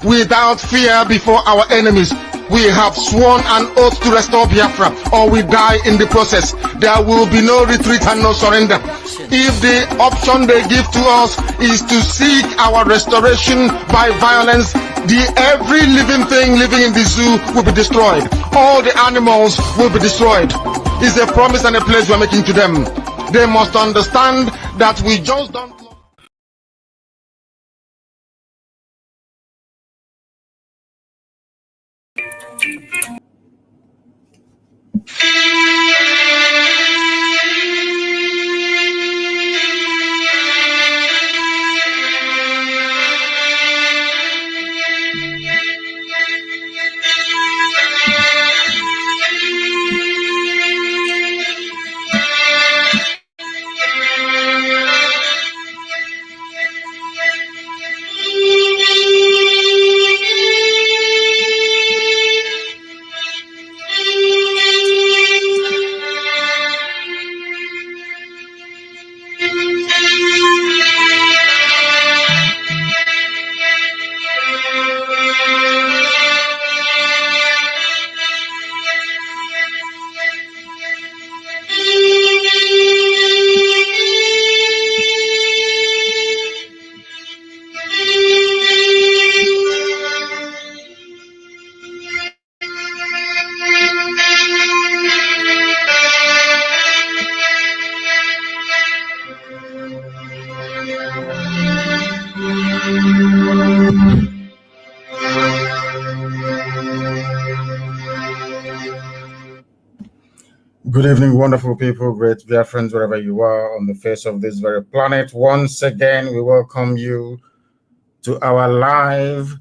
without fear before our enemies. We have sworn an oath to restore Biafra, or we die in the process. There will be no retreat and no surrender. If the option they give to us is to seek our restoration by violence, every living thing living in the zoo will be destroyed. All the animals will be destroyed. It's a promise and a pledge we're making to them. They must understand that we just don't. Good evening, wonderful people, great dear friends, wherever you are on the face of this very planet. Once again, we welcome you to our live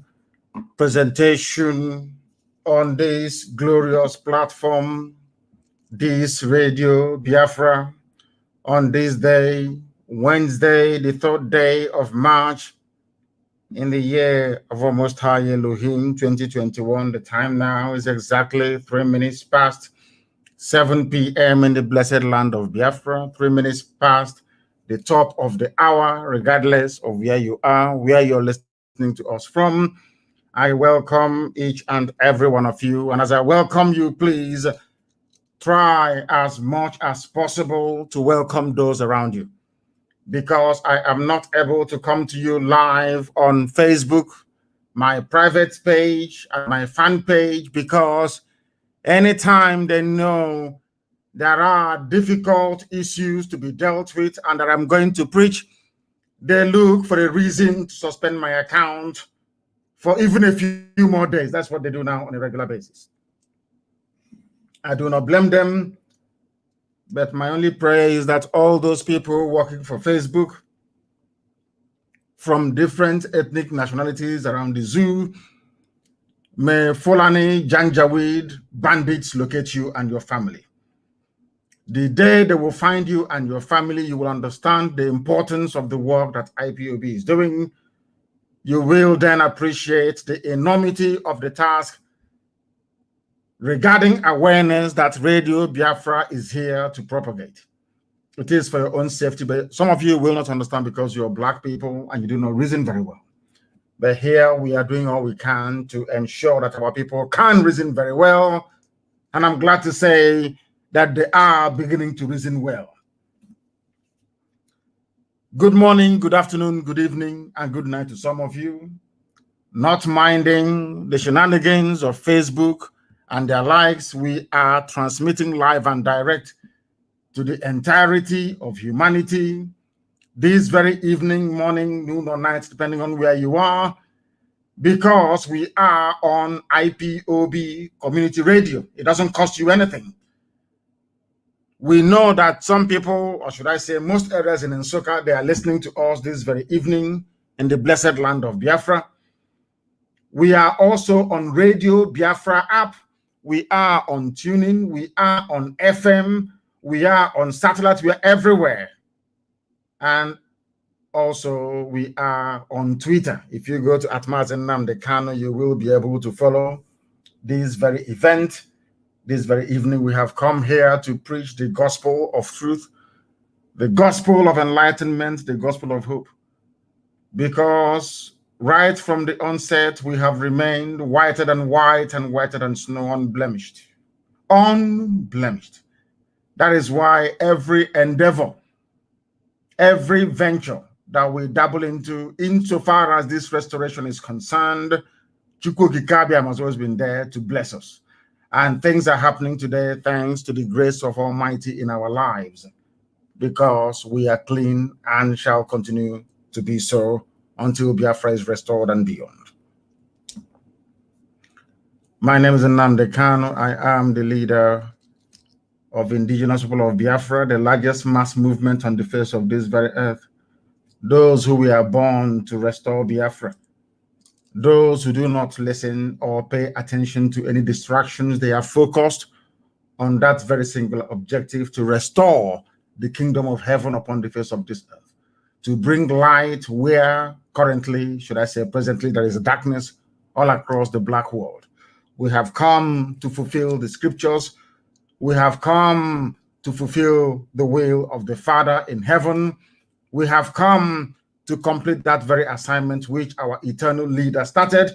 presentation on this glorious platform, this Radio Biafra, on this day, Wednesday, the 3rd day of March, in the year of our Most High Elohim 2021. The time now is exactly 3 minutes past 7 p.m. in the blessed land of Biafra, 3 minutes past the top of the hour, regardless of where you are, where you're listening to us from. I welcome each and every one of you. And as I welcome you, please try as much as possible to welcome those around you, because I am not able to come to you live on Facebook, my private page, and my fan page, because anytime they know there are difficult issues to be dealt with and that I'm going to preach, they look for a reason to suspend my account for even a few more days. That's what they do now on a regular basis. I do not blame them, but my only prayer is that all those people working for Facebook from different ethnic nationalities around the zoo, may Fulani, Janjaweed, bandits locate you and your family. The day they will find you and your family, you will understand the importance of the work that IPOB is doing. You will then appreciate the enormity of the task regarding awareness that Radio Biafra is here to propagate. It is for your own safety, but some of you will not understand because you're Black people and you do not reason very well. But here we are doing all we can to ensure that our people can reason very well. And I'm glad to say that they are beginning to reason well. Good morning, good afternoon, good evening, and good night to some of you. Not minding the shenanigans of Facebook and their likes, we are transmitting live and direct to the entirety of humanity this very evening, morning, noon, or night, depending on where you are, because we are on IPOB community radio. It doesn't cost you anything. We know that some people, or should I say most areas in Nsukka, they are listening to us this very evening in the blessed land of Biafra. We are also on Radio Biafra app. We are on TuneIn. We are on FM. We are on satellite. We are everywhere. And also we are on Twitter. If you go to Mazi Nnamdi Kanu, you will be able to follow this very event. This very evening, we have come here to preach the gospel of truth, the gospel of enlightenment, the gospel of hope. Because Right from the onset, we have remained whiter than white and whiter than snow, unblemished. Unblemished. That is why every endeavor, every venture that we dabble into, insofar as this restoration is concerned, Chukwu Kikabiam has always been there to bless us. And things are happening today thanks to the grace of Almighty in our lives, because we are clean and shall continue to be so until Biafra is restored and beyond. My name is Nnamdi Kanu. I am the leader of indigenous people of Biafra, the largest mass movement on the face of this very earth. Those who we are born to restore Biafra. Those who do not listen or pay attention to any distractions, they are focused on that very singular objective, to restore the kingdom of heaven upon the face of this earth, to bring light where currently, should I say presently, there is darkness all across the black world. We have come to fulfill the scriptures. We have come to fulfill the will of the Father in heaven. We have come to complete that very assignment which our eternal leader started,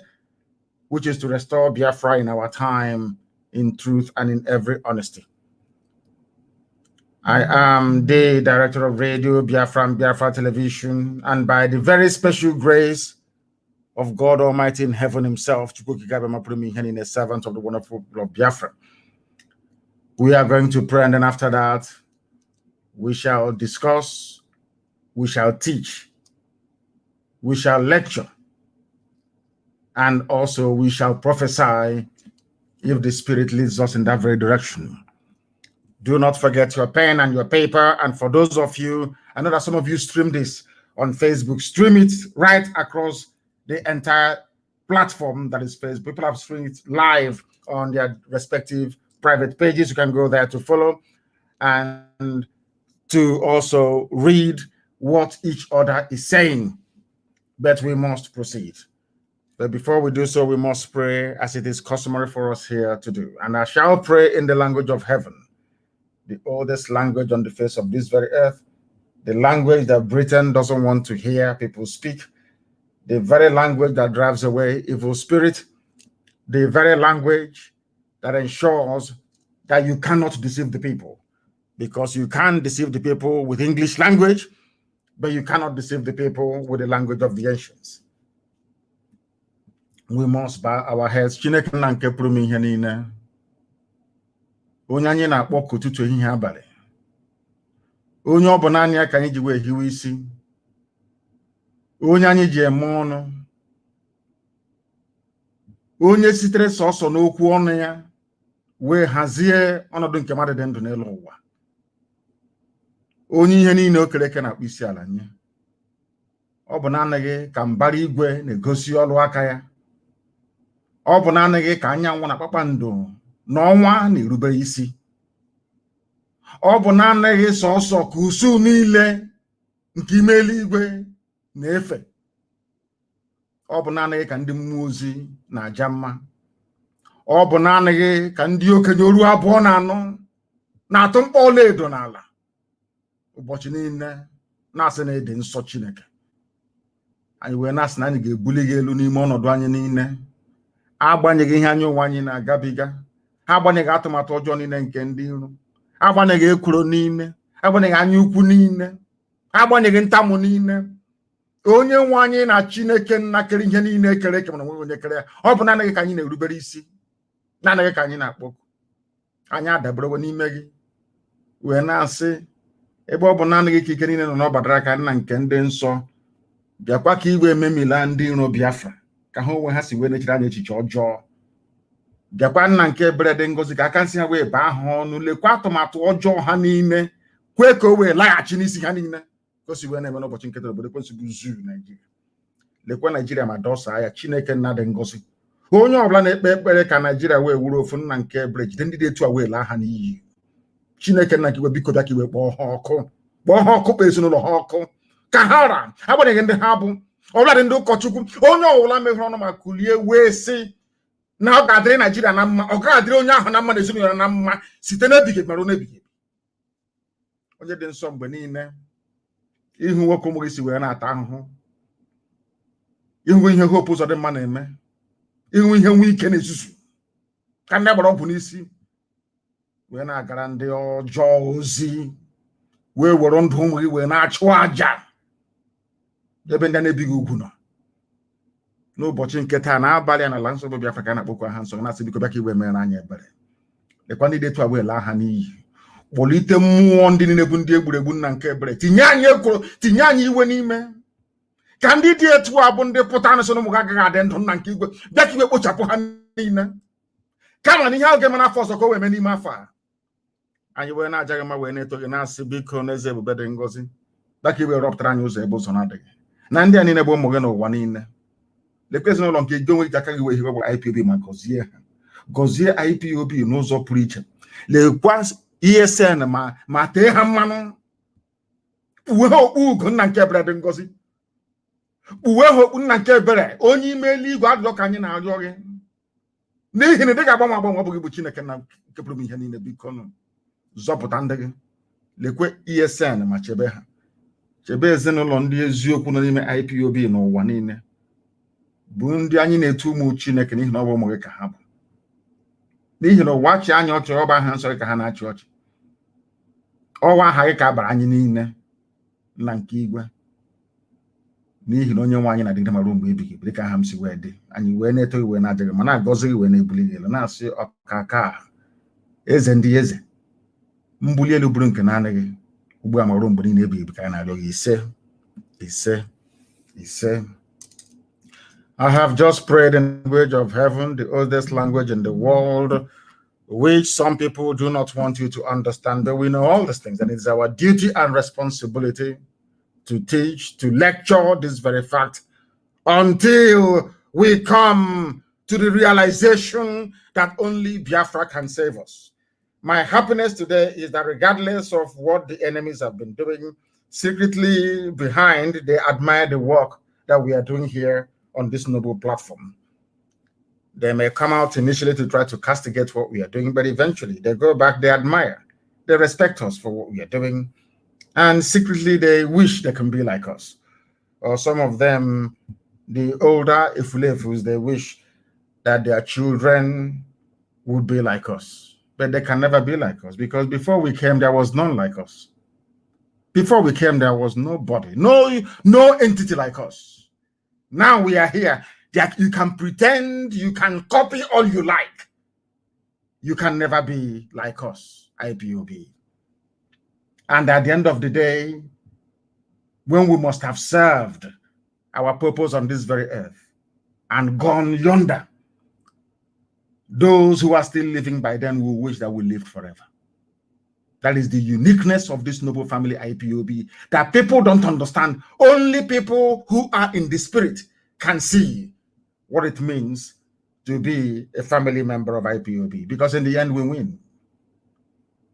which is to restore Biafra in our time, in truth and in every honesty. I am the director of radio, Biafra and Biafra Television, and by the very special grace of God Almighty in heaven himself, in a servant of the wonderful people of Biafra, we are going to pray, and then after that, we shall discuss, we shall teach, we shall lecture, and also we shall prophesy if the Spirit leads us in that very direction. Do not forget your pen and your paper. And for those of you, I know that some of you stream this on Facebook, stream it right across the entire platform that is Facebook. People have streamed it live on their respective private pages. You can go there to follow and to also read what each other is saying. But we must proceed. But before we do so, we must pray as it is customary for us here to do. And I shall pray in the language of heaven, the oldest language on the face of this very earth, the language that Britain doesn't want to hear people speak, the very language that drives away evil spirit, the very language that ensures that you cannot deceive the people, because you can deceive the people with English language, but you cannot deceive the people with the language of the ancients. We must bow our heads. Chineke nna nke pụrụ m ihe niile, onye anyị na-akpọ ka ụtụtụ ehihie abalị, onye ọ bụ naanị ya ka anyị ji wee hiwe isi, onye anyị ji eme ọnụ, onye sitere sọsọ n'okwu ọnụ ya wee hazie ọnọdụ nke mmadụ dị ndụ n'elu ụwa, onye ihe niile o kere eke na-akpụ isi ala nye. Ọ bụ naanị gị ka mbara igwe na-egosi ọlụ aka ya. Ọ bụ naanị gị ka anyanwụ na kpakpando na ọnwa na-erubere isi. Ọ bụ naanị gị sọsọ ka usu niile nke ime eluigwe na-efe. Ọ bụ naanị gị ka ndị mmụọ ozi na-aja mma. Ọ bụ naanị gị ka ndị okenye oru 24 na-atụ mkpọ ọlaedo n'ala ụbọchị niile na-asị na ịdị nsọ Chineke. Anyị wee na-asị na anyị ga-ebuli gị elu n'ime ọnọdụ anyị niile, agbanyeghị ihe anya ụwa anyị na-agabiga, ha agbanyeghị atụmatụ ọjọọ niile nke ndị iro, agbanyeghị ekworo niile, agbanyeghị anya ukwu niile, agbanyeghị ntamu niile. Onye nwe anyị na Chineke nna kere ihe niile ekere eke mana onye kere ya. Ọ bụ naanị gị ka anyị na-erubere isi, naanị gị ka anyị na-akpọku. Anyị adaberewo n'ime gị wee na-asị, ebe ọ bụ naanị gị ka ike niile nọ n'ọbara aka nna nke ndị nsọ, bịakwa ka igwe ememila ndị iro Biafra ka ha onwe ha si wee nechere anyị echiche ọjọọ. Bịakwa nna nke ebere dị ngọzi ka aka nsị ha wee baa ha ọnụ, lekwa atụmatụ ọjọọ ha niile, kwee ka o wee laghachi n'isi ha niile ka o si wee na-eme n'ụbọchị nke taa obodo Ekwensu bụ zuu Naijiria. Lekwa Naijiria ma dọsaa ya. Chineke nna dị ngọzi, onye ọbụla na-ekpe ekpere ka Naijiria wee wuru ofu, nna nke ebere jide ndị dị etu a wee laa ha n'iyi. Chineke nna nke iwe biko bịa ka iwe kpọọ ha ọkụ, kpọọ ha ọkụ, kpọọ ezinụlọ ha ọkụ ka ha ra, agbanyeghị ndị ha bụ, ọbụladị ndị ụkọchukwu, onye ọbụla mehụrụ ọnụ ma kulie wee sị na ọ ga-adịrị Naijiria na mma, ọ ga-adịrị onye ahụ na mma na ezinụlọ ya na mma site n'ebighị ebi ruo n'ebighị ebi. Onye dị nsọ mgbe niile, ihu nwoke ụmụ gị si wee na-ata ahụhụ, Ihu ihe hope ụzọ dị mma na-eme. Ihu ihe nwe ike na-ezuzu. Ka ndị agbara ọgwụ n'isi. Wee na-agara ndị ọjọọ ozi. Wee were ndụ ụmụ gị wee na-achụ aja. Ebe ndị na-ebighị ugwu nọ. N'ụbọchị nke taa n'abalị a n'ala nsọ bụ Biafra ka na-akpọkwa ha nsọ na-asị biko bịa ka iwe mere anyị ebere. Lekwa ndị detu agwa ele aha n'iyi. Kpọlite mmụọ ndị niile bụ ndị egburegbu nna nke ebere. Tinye anyị iwe n'ime. Ka ndị dị etu a bụ ndị pụta n'ụsọ ụmụ ha agaghị adị ndụ nna nke igwe. Bịa ka iwe kpochapụ ha niile. Kama na ihe ahụ ga-eme n'afọ ọzọ ka o wee mee n'ime afọ a. Anyị wee na-ajaghị mma wee na-eto gị na-asị biko n'eze ebube dị ngọzi. Bịa ka iwe rọpụtara anyị ụzọ ebe ụzọ na-adịghị. Na ndị a niile bụ ụmụ gị n'ụwa niile. Lekwa ezinụlọ nke ego nwe aka gị wee hiwe gbara IPOB ma gọzie ha. Gọzie IPOB n'ụzọ pụrụ iche. Lekwa ESN ma tee ha mmanụ. Uwe ha okpu ugo nna nke ebere dị ngọzi. Uwe ha okpu nna nke ebere onye ime eluigwe adịrọ ka anyị na-arịọ gị. N'ihi na ị ga-agbanwe agbanwe ọ bụghị bụ Chineke na nke pụrụ ihe niile biko nụ. Zọpụta ndị gị. Lekwe ESN ma chebe ha. Chebe ezinụlọ ndị eziokwu nọ n'ime IPOB n'ụwa niile. Bụ ndị anyị na-etu ụmụ Chineke n'ihi na ọ bụ ụmụ gị ka ha bụ. N'ihi na ụwa achị anyị ọchị ọba ha nsọ ka ha na-achị ọchị. Ọwa aha gị ka abara anyị niile na nke igwe. N'ihi na onye nwe anyị na-adịgide mara mgbe ebighị ebi dịka aha m si wee dị. Anyị wee na-eto iwe na-adịghị ma na-agọzi gị wee na-ebuli gị elu na-asị ọkaka eze ndị eze. Mbuli elu bụrụ nke naanị gị. Ugbu a marụ mgbe niile ebighị ebi ka anyị na-arịọ gị ise. I have just prayed in the language of heaven, the oldest language in the world, which some people do not want you to understand, but we know all these things, and it's our duty and responsibility to teach, to lecture this very fact until we come to the realization that only Biafra can save us. My happiness today is that regardless of what the enemies have been doing, secretly behind, they admire the work that we are doing here on this noble platform. They may come out initially to try to castigate what we are doing, but eventually they go back, they admire, they respect us for what we are doing, and secretly they wish they can be like us. Or some of them, the older Ifulefus, they wish that their children would be like us, but they can never be like us because before we came, there was none like us. Before we came, there was nobody, no entity like us. Now we are here. That you can pretend, you can copy all you like. You can never be like us, IPOB. And at the end of the day, when we must have served our purpose on this very earth and gone yonder, those who are still living by then will wish that we lived forever. That is the uniqueness of this noble family IPOB that people don't understand. Only people who are in the spirit can see what it means to be a family member of IPOB, because in the end we win.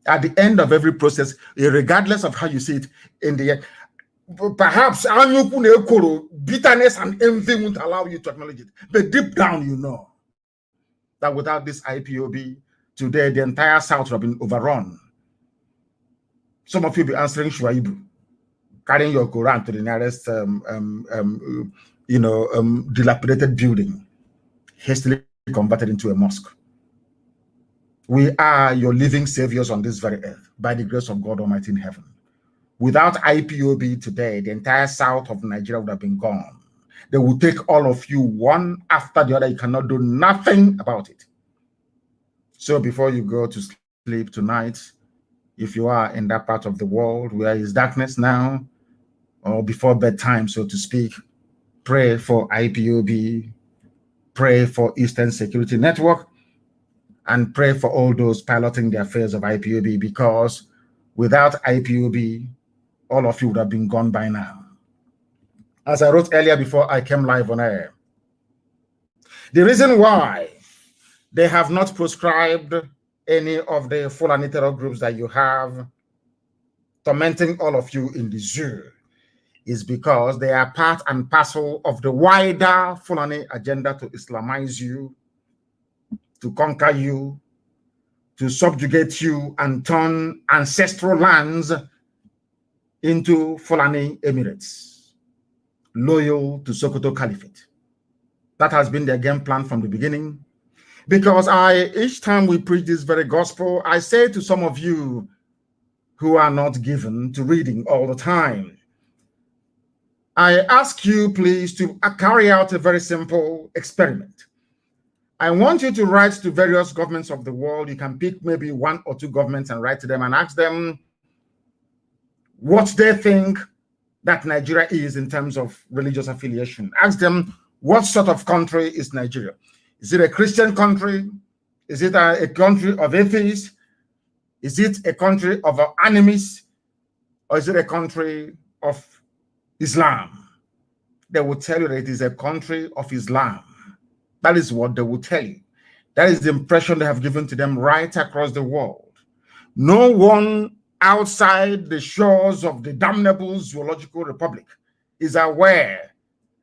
At the end of every process, regardless of how you see it, in the end, perhaps bitterness and envy won't allow you to acknowledge it, but deep down you know that without this IPOB, today the entire South would have been overrun. Some of you be answering Shuaibu, carrying your Quran to the nearest dilapidated building, hastily converted into a mosque. We are your living saviors on this very earth by the grace of God Almighty in heaven. Without IPOB today, the entire south of Nigeria would have been gone. They will take all of you one after the other. You cannot do nothing about it. So before you go to sleep tonight, if you are in that part of the world where is darkness now, or before bedtime, so to speak, pray for IPOB, pray for Eastern Security Network, and pray for all those piloting the affairs of IPOB, because without IPOB, all of you would have been gone by now. As I wrote earlier before I came live on air, the reason why they have not proscribed any of the Fulani terror groups that you have tormenting all of you in the zoo is because they are part and parcel of the wider Fulani agenda to Islamize you, to conquer you, to subjugate you and turn ancestral lands into Fulani Emirates, loyal to Sokoto Caliphate. That has been their game plan from the beginning. Because each time we preach this very gospel, I say to some of you who are not given to reading all the time, I ask you please to carry out a very simple experiment. I want you to write to various governments of the world. You can pick maybe one or two governments and write to them and ask them what they think that Nigeria is in terms of religious affiliation. Ask them, what sort of country is Nigeria? Is it a Christian country? Is it a country of atheists? Is it a country of enemies? Or is it a country of Islam? They will tell you that it is a country of Islam. That is what they will tell you. That is the impression they have given to them right across the world. No one outside the shores of the damnable zoological republic is aware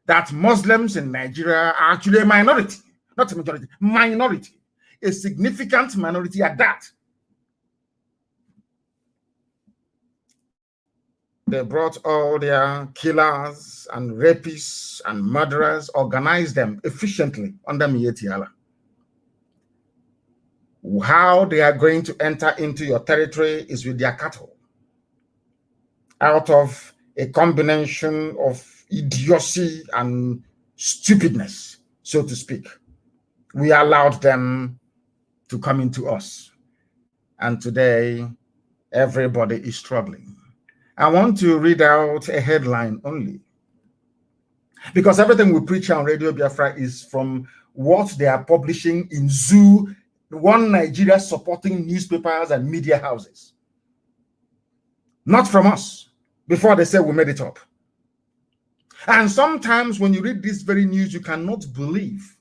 that Muslims in Nigeria are actually a minority, not a majority, minority, a significant minority at that. They brought all their killers and rapists and murderers, organized them efficiently under Mietiala. How they are going to enter into your territory is with their cattle. Out of a combination of idiocy and stupidness, so to speak, we allowed them to come into us. And today, everybody is struggling. I want to read out a headline only, because everything we preach on Radio Biafra is from what they are publishing in Zoo, One Nigeria supporting newspapers and media houses. Not from us, before they say we made it up. And sometimes when you read this very news, you cannot believe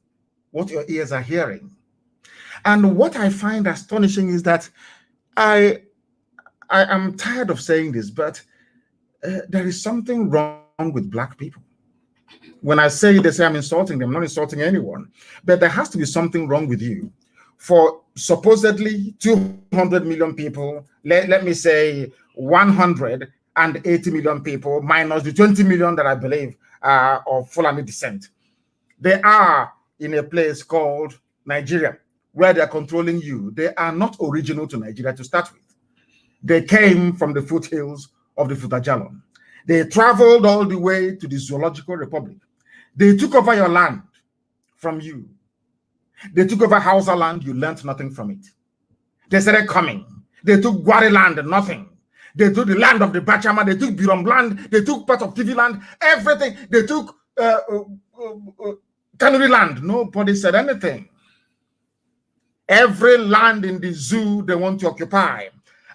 what your ears are hearing. And what I find astonishing is that I am tired of saying this, but there is something wrong with Black people. When I say, they say I'm insulting them, I'm not insulting anyone, but there has to be something wrong with you for supposedly 200 million people, let me say 180 million people, minus the 20 million that I believe are of Fulani descent. They are in a place called Nigeria, where they are controlling you. They are not original to Nigeria to start with. They came from the foothills of the Futajalon. They traveled all the way to the Zoological Republic. They took over your land from you. They took over Hausa land, you learned nothing from it. They started coming. They took Gwari land, nothing. They took the land of the Bachama, they took Birom land, they took part of TV land, everything. They took Kanuri land. Nobody said anything. Every land in the zoo they want to occupy.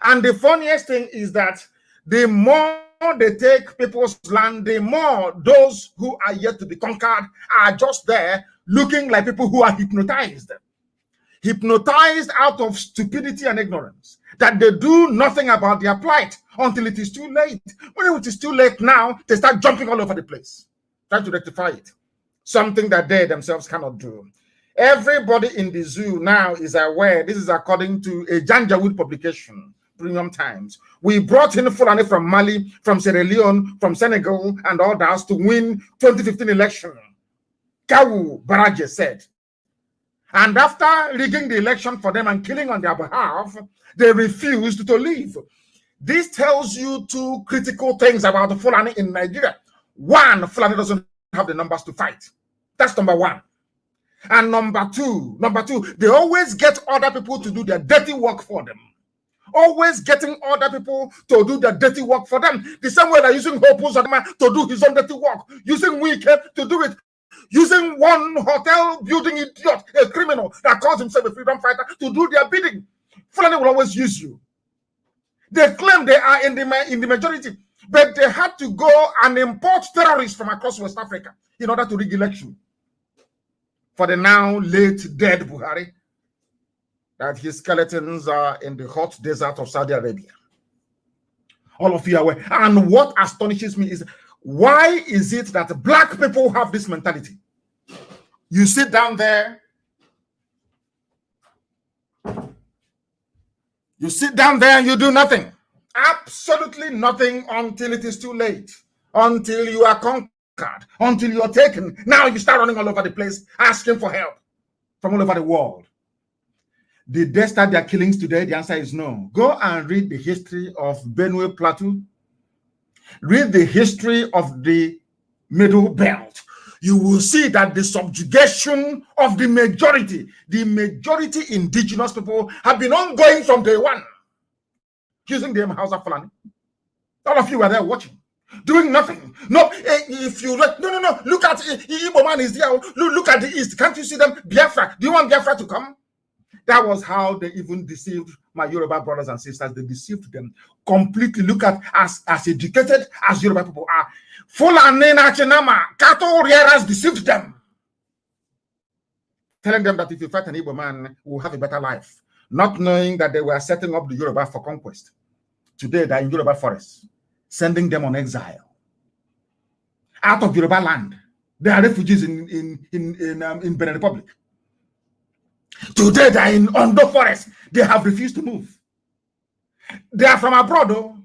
And the funniest thing is that the more they take people's land, the more those who are yet to be conquered are just there looking like people who are hypnotized. Hypnotized out of stupidity and ignorance, that they do nothing about their plight until it is too late. When it is too late now, they start jumping all over the place, trying to rectify it. Something that they themselves cannot do. Everybody in the zoo now is aware. This is according to a Janjaweed publication, Premium Times. We brought in Fulani from Mali, from Sierra Leone, from Senegal, and others to win 2015 election. Kawu Baraje said. And after rigging the election for them and killing on their behalf, they refused to leave. This tells you two critical things about the Fulani in Nigeria. One, Fulani doesn't have the numbers to fight. That's number one. And number two, they always get other people to do their dirty work for them. Always getting other people to do their dirty work for them. The same way they're using Hopu Zadama to do his own dirty work. Using Wike to do it. Using one hotel building idiot, a criminal that calls himself a freedom fighter, to do their bidding. Fulani will always use you. They claim they are in the majority, but they had to go and import terrorists from across West Africa in order to rig election for the now late dead Buhari, that his skeletons are in the hot desert of Saudi Arabia. All of you are aware. And what astonishes me is, why is it that Black people have this mentality? You sit down there, and you do nothing. Absolutely nothing until it is too late. Until you are conquered card until you're taken. Now you start running all over the place, asking for help from all over the world. Did they start their killings today? The answer is no. Go and read the history of Benue Plateau. Read the history of the Middle Belt. You will see that the subjugation of the majority indigenous people have been ongoing from day one, using the Hausa Fulani. All of you were there watching, doing nothing. No, if you no, look at Igbo man is there. Look at the east. Can't you see them? Biafra. Do you want Biafra to come? That was how they even deceived my Yoruba brothers and sisters. They deceived them completely. Look at as educated as Yoruba people are. Fulani Nachinama, cattle rearers deceived them, telling them that if you fight an Igbo man, we'll have a better life, not knowing that they were setting up the Yoruba for conquest. Today, they're in Yoruba forests, sending them on exile out of Yoruba land. They are refugees in Benin Republic. Today, they're in Ondo Forest. They have refused to move. They are from abroad, though.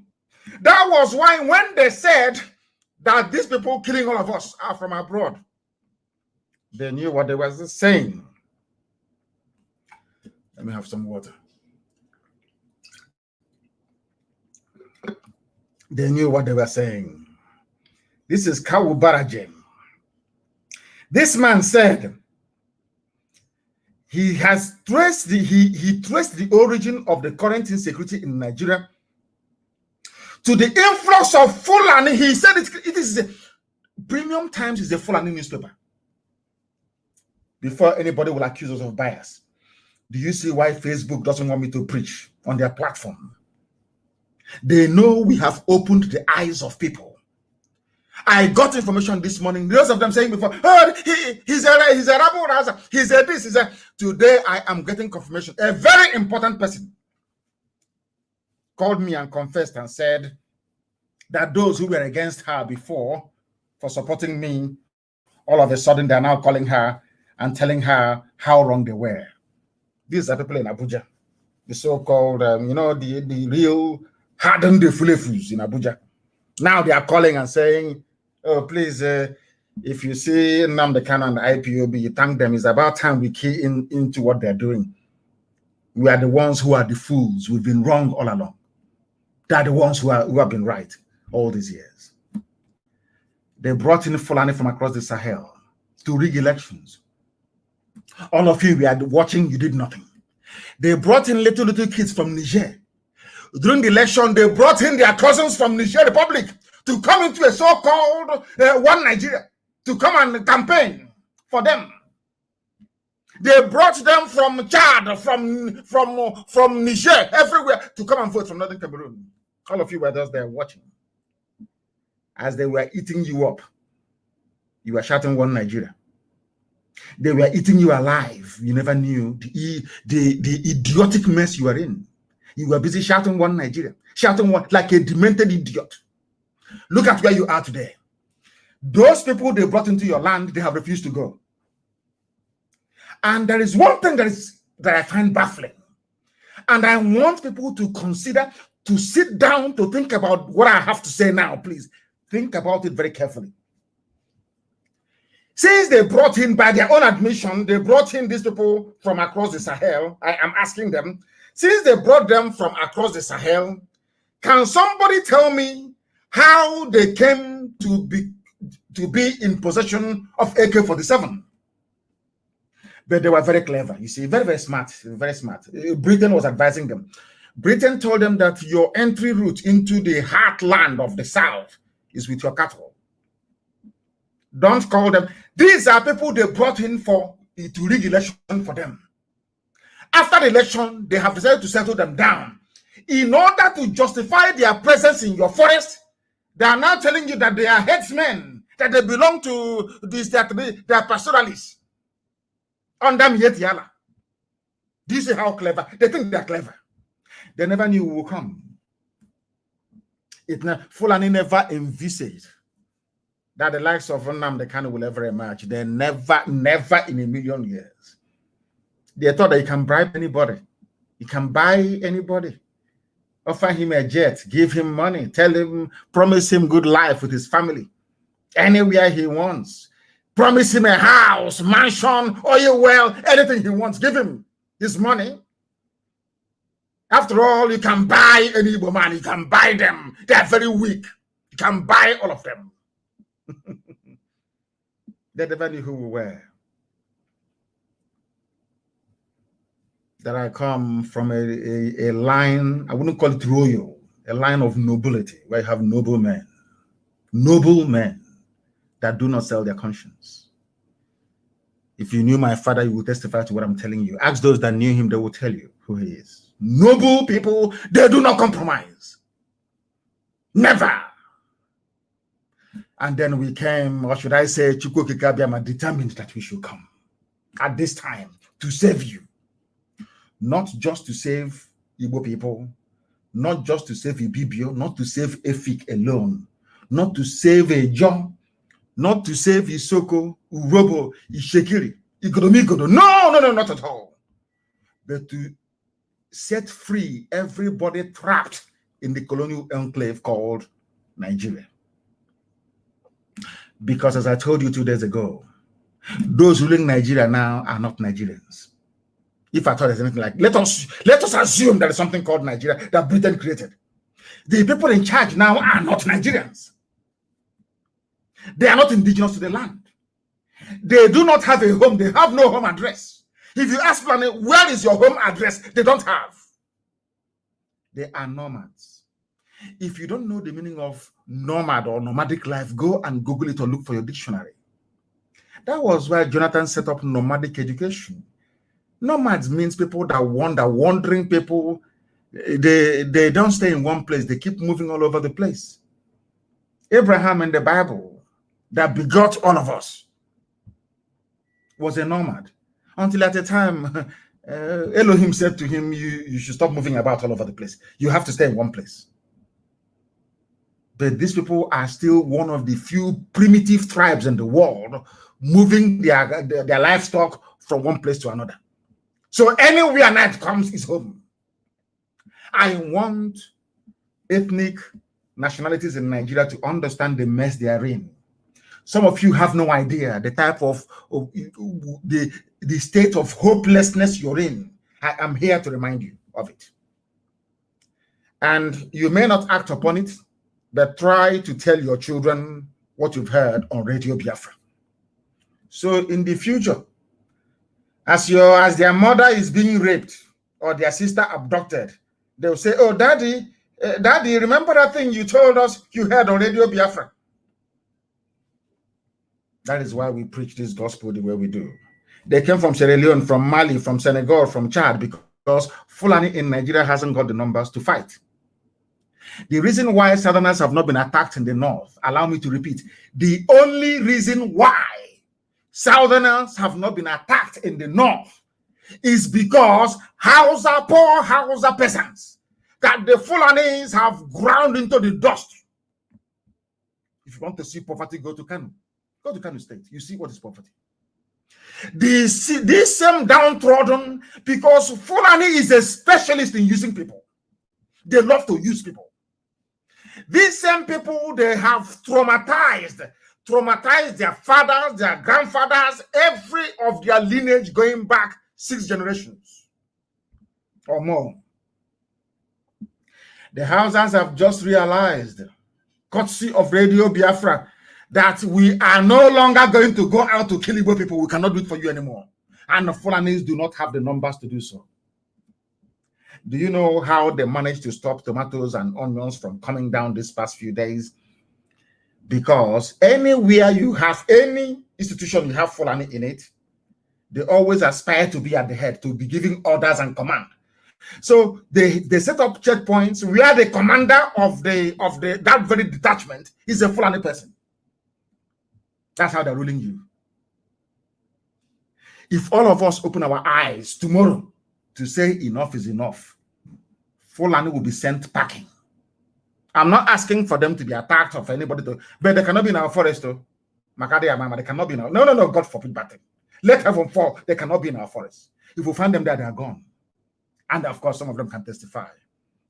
That was why when they said that these people killing all of us are from abroad, they knew what they were saying. Let me have some water. They knew what they were saying. This is Kawu Barajem. This man said he has traced he traced the origin of the current insecurity in Nigeria to the influx of Fulani. He said it is a Premium Times is a Fulani newspaper. Before anybody will accuse us of bias, do you see why Facebook doesn't want me to preach on their platform? They know we have opened the eyes of people. I got information this morning. Those of them saying before, oh, he's a Rabu Raza, he's a this, he's a. Today I am getting confirmation. A very important person called me and confessed and said that those who were against her before for supporting me, all of a sudden they're now calling her and telling her how wrong they were. These are people in Abuja, the so-called, the real hardened fulefus in Abuja. Now they are calling and saying, oh, please, if you see Nnamdi Kanu and the IPOB, you thank them. It's about time we key into what they're doing. We are the ones who are the fools. We've been wrong all along. They're the ones who have been right all these years. They brought in Fulani from across the Sahel to rig elections. All of you were watching, you did nothing. They brought in little kids from Niger. During the election, they brought in their cousins from Niger Republic to come into a so-called one Nigeria, to come and campaign for them. They brought them from Chad, from Niger, everywhere, to come and vote from Northern Cameroon. All of you were just there watching. As they were eating you up, you were shouting one Nigeria. They were eating you alive. You never knew the idiotic mess you were in. You were busy shouting one Nigeria, shouting one like a demented idiot. Look at where you are today. Those people they brought into your land, they have refused to go. And there is one thing that I find baffling. And I want people to consider, to sit down, to think about what I have to say now, please. Think about it very carefully. Since they brought in, by their own admission, they brought in these people from across the Sahel. I am asking them, since they brought them from across the Sahel, can somebody tell me how they came to be in possession of AK-47? But they were very clever. You see, very, very smart. Very smart. Britain was advising them. Britain told them that your entry route into the heartland of the South is with your cattle. Don't call them. These are people they brought in to rig election for them. After the election, they have decided to settle them down. In order to justify their presence in your forest, they are now telling you that they are headsmen, that they belong to this, that they are pastoralists. On them yet yala. Do you see how clever? They think they are clever. They never knew we would come. Fulani never envisaged that the likes of Nnamdi Kanu will ever emerge. They never in a million years. They thought that you can bribe anybody. You can buy anybody. Offer him a jet, give him money, tell him, promise him good life with his family. anywhere he wants. Promise him a house, mansion, oil well, anything he wants. Give him his money. After all, you can buy any Igbo man. You can buy them. They are very weak. You can buy all of them. They never knew who we were. That I come from a line, I wouldn't call it royal, a line of nobility, where you have noble men that do not sell their conscience. If you knew my father, you will testify to what I'm telling you. Ask those that knew him, they will tell you who he is. Noble people, they do not compromise. Never. And then we came, or should I say, Chukwukikabiama determined that we should come at this time to save you. Not just to save Igbo people, not just to save Ibibio, not to save Efik alone, not to save Ejo, not to save Isoko, Urobo, Ishekiri, Igodomigodo. No, not at all. But to set free everybody trapped in the colonial enclave called Nigeria. Because as I told you 2 days ago, those ruling Nigeria now are not Nigerians. If I thought there's anything like, let us assume there is something called Nigeria that Britain created. The people in charge now are not Nigerians. They are not indigenous to the land. They do not have a home. They have no home address. If you ask them, where is your home address? They don't have. They are nomads. If you don't know the meaning of nomad or nomadic life, go and Google it or look for your dictionary. That was why Jonathan set up nomadic education. Nomads means people that wander, wandering people. They don't stay in one place. They keep moving all over the place. Abraham in the Bible, that begot all of us, was a nomad. Until at a time, Elohim said to him, you should stop moving about all over the place. You have to stay in one place. But these people are still one of the few primitive tribes in the world moving their livestock from one place to another. So anywhere night comes is home. I want ethnic nationalities in Nigeria to understand the mess they are in. Some of you have no idea the type of the state of hopelessness you're in. I am here to remind you of it. And you may not act upon it, but try to tell your children what you've heard on Radio Biafra. So in the future, as their mother is being raped or their sister abducted, they'll say, oh, daddy, remember that thing you told us you heard on Radio Biafra? That is why we preach this gospel the way we do. They came from Sierra Leone, from Mali, from Senegal, from Chad, because Fulani in Nigeria hasn't got the numbers to fight. The reason why Southerners have not been attacked in the north, allow me to repeat, the only reason why Southerners have not been attacked in the north is because poor Hausa peasants that the Fulanis have ground into the dust. If you want to see poverty, go to Kanu. Go to Kanu State. You see what is poverty. This same downtrodden, because Fulani is a specialist in using people. They love to use people. These same people, they have traumatized their fathers, their grandfathers, every of their lineage going back 6 generations or more. The Hausas have just realized, courtesy of Radio Biafra, that we are no longer going to go out to kill Igbo people. We cannot do it for you anymore. And the Fulanis do not have the numbers to do so. Do you know how they managed to stop tomatoes and onions from coming down these past few days? Because anywhere you have any institution, you have Fulani in it, they always aspire to be at the head, to be giving orders and command. So they set up checkpoints where the commander of that very detachment is a Fulani person. That's how they're ruling you. If all of us open our eyes tomorrow to say enough is enough, Fulani will be sent packing. I'm not asking for them to be attacked or for anybody to, but they cannot be in our forest too. Makadi Amama, they cannot be in our, no, God forbid battle. Let heaven fall, they cannot be in our forest. If we find them there, they are gone. And of course, some of them can testify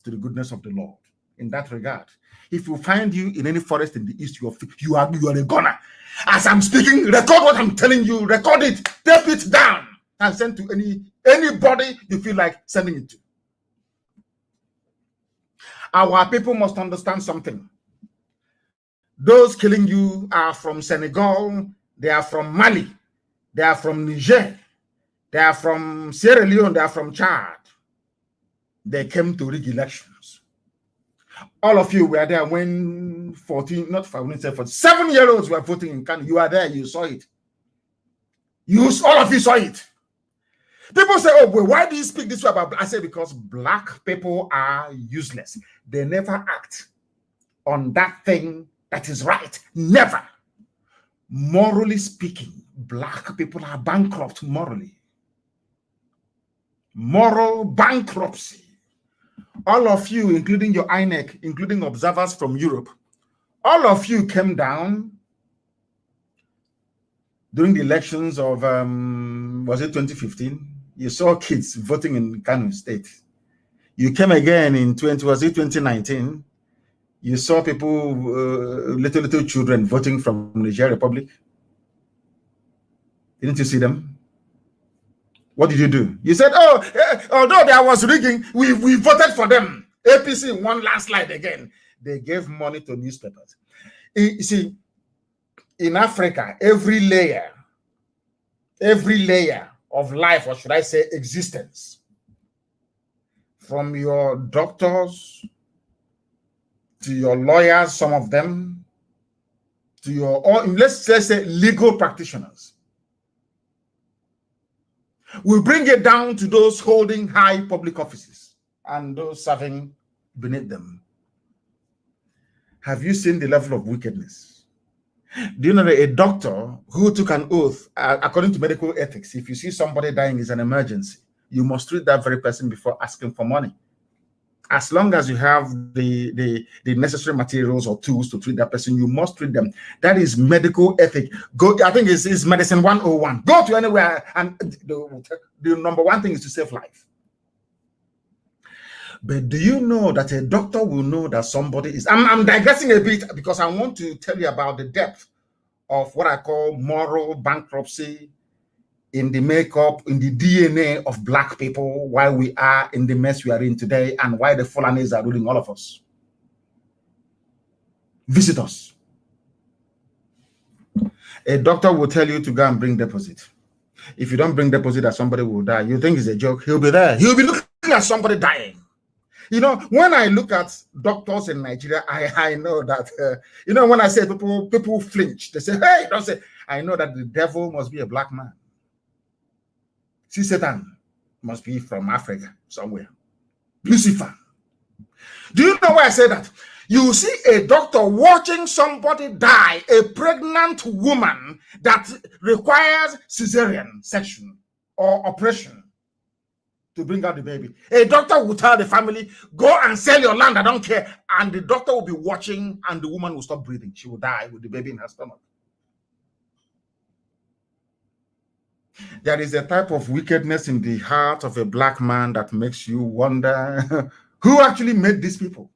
to the goodness of the Lord. in that regard. If you find you in any forest in the east, you are a gunner. As I'm speaking, record what I'm telling you, record it, tape it down, and send to anybody you feel like sending it to. Our people must understand something. Those killing you are from Senegal, they are from Mali, they are from Niger, they are from Sierra Leone, they are from Chad. They came to rig elections. All of you were there when 7-year-olds were voting in Kanu. You are there, you saw it. All of you saw it. People say, oh, well, why do you speak this way about black? I say, because black people are useless. They never act on that thing that is right. Never. Morally speaking, black people are bankrupt morally. Moral bankruptcy. All of you, including your INEC, including observers from Europe, all of you came down during the elections of, was it 2015? You saw kids voting in Kanu State. You came again in 2019? You saw people, little children voting from Niger Republic. Didn't you see them? What did you do? You said, oh, although there was rigging, we voted for them. APC won landslide again. They gave money to newspapers. You see, in Africa, every layer of life, or should I say existence, from your doctors to your lawyers, some of them, to your, or let's say legal practitioners. We bring it down to those holding high public offices and those serving beneath them. Have you seen the level of wickedness? Do you know that a doctor who took an oath, according to medical ethics, if you see somebody dying is an emergency, you must treat that very person before asking for money. As long as you have the necessary materials or tools to treat that person, you must treat them. That is medical ethic. Go, I think it's medicine 101. Go to anywhere, and the number one thing is to save life. But do you know that a doctor will know that somebody is... I'm digressing a bit because I want to tell you about the depth of what I call moral bankruptcy in the makeup, in the DNA of black people, why we are in the mess we are in today, and why the Fulanis are ruling all of us. Visit us. A doctor will tell you to go and bring deposit. If you don't bring deposit, that somebody will die. You think it's a joke? He'll be there. He'll be looking at somebody dying. You know, when I look at doctors in Nigeria, I know that, you know, when I say people flinch, they say, hey, don't say, I know that the devil must be a black man. See, Satan must be from Africa somewhere. Lucifer. Do you know why I say that? You see a doctor watching somebody die, a pregnant woman that requires cesarean section or operation to bring out the baby. A doctor will tell the family, go and sell your land, I don't care. And the doctor will be watching and the woman will stop breathing. She will die with the baby in her stomach. There is a type of wickedness in the heart of a black man that makes you wonder who actually made these people.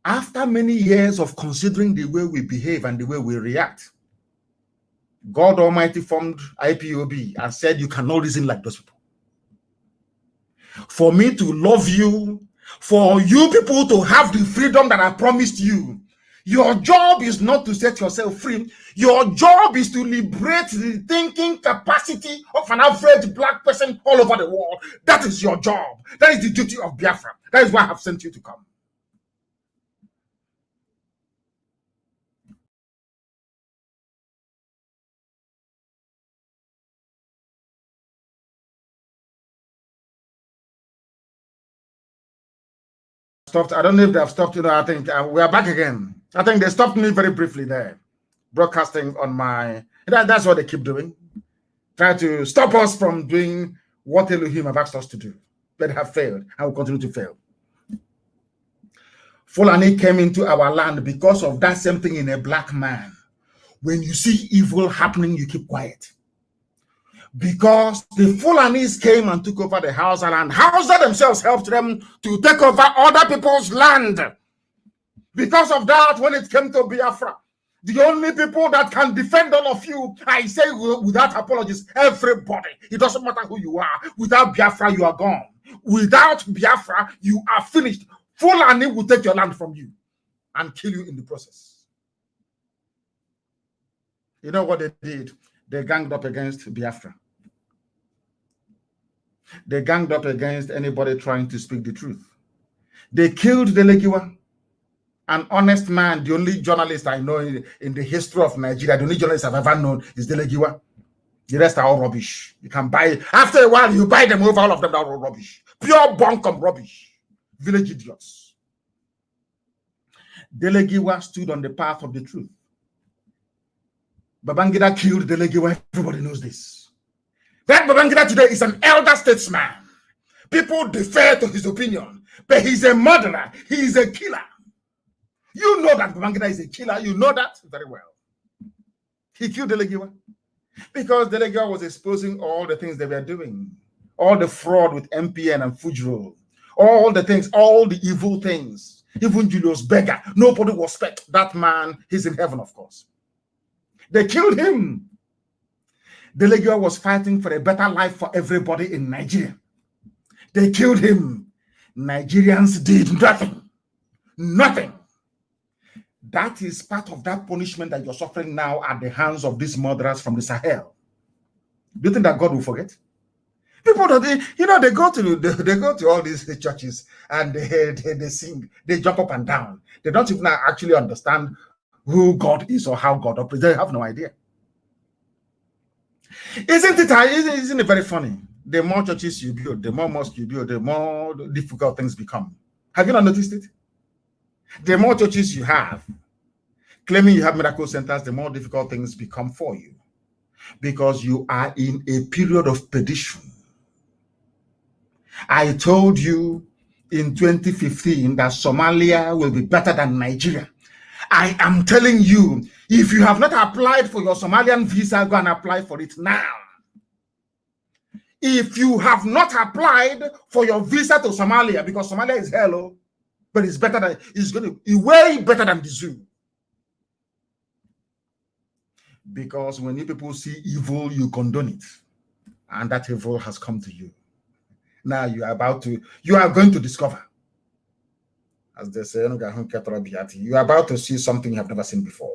After many years of considering the way we behave and the way we react, God Almighty formed IPOB and said, you cannot reason like those people. For me to love you, for you people to have the freedom that I promised you, your job is not to set yourself free. Your job is to liberate the thinking capacity of an average black person all over the world. That is your job. That is the duty of Biafra. That is why I have sent you to come. Stopped. I don't know if they have stopped. You know, I think we are back again. I think they stopped me very briefly there, broadcasting on my. That's what they keep doing, try to stop us from doing what Elohim have asked us to do, but have failed and will continue to fail. Fulani came into our land because of that same thing in a black man. When you see evil happening, you keep quiet. Because the Fulanis came and took over the Hausa land. Hausa themselves helped them to take over other people's land. Because of that, when it came to Biafra, the only people that can defend all of you, I say without apologies, everybody. It doesn't matter who you are. Without Biafra, you are gone. Without Biafra, you are finished. Fulani will take your land from you and kill you in the process. You know what they did? They ganged up against Biafra. They ganged up against anybody trying to speak the truth. They killed Delegiwa, an honest man, the only journalist I know in the history of Nigeria, the only journalist I've ever known is Delegiwa. The rest are all rubbish. You can buy, after a while, you buy them over, all of them are all rubbish. Pure bunkum rubbish. Village idiots. Delegiwa stood on the path of the truth. Babangida killed Delegiwa. Everybody knows this. That Babangida today is an elder statesman. People defer to his opinion, but he's a murderer. He's a killer. You know that Babangida is a killer. You know that very well. He killed Delegiwa because Delegiwa was exposing all the things they were doing, all the fraud with MPN and Fujro, all the things, all the evil things. Even Julius Berger, nobody will respect that man. He's in heaven, of course. They killed him. Delegiwa was fighting for a better life for everybody in Nigeria. They killed him. Nigerians did nothing. Nothing. That is part of that punishment that you're suffering now at the hands of these murderers from the Sahel. Do you think that God will forget? People that they go to all these churches and they sing, they jump up and down. They don't even actually understand who God is or how God operates. They have no idea. Isn't it very funny? The more churches you build, the more mosques you build, the more difficult things become. Have you not noticed it? The more churches you have, claiming you have miracle centers, the more difficult things become for you. Because you are in a period of perdition. I told you in 2015 that Somalia will be better than Nigeria. I am telling you, if you have not applied for your Somalian visa, go and apply for it now. If you have not applied for your visa to Somalia, because Somalia is hello, but it's better than, it's going to be way better than the zoo. Because when you people see evil, you condone it. And that evil has come to you. Now you are going to discover. As they say, you are about to see something you have never seen before.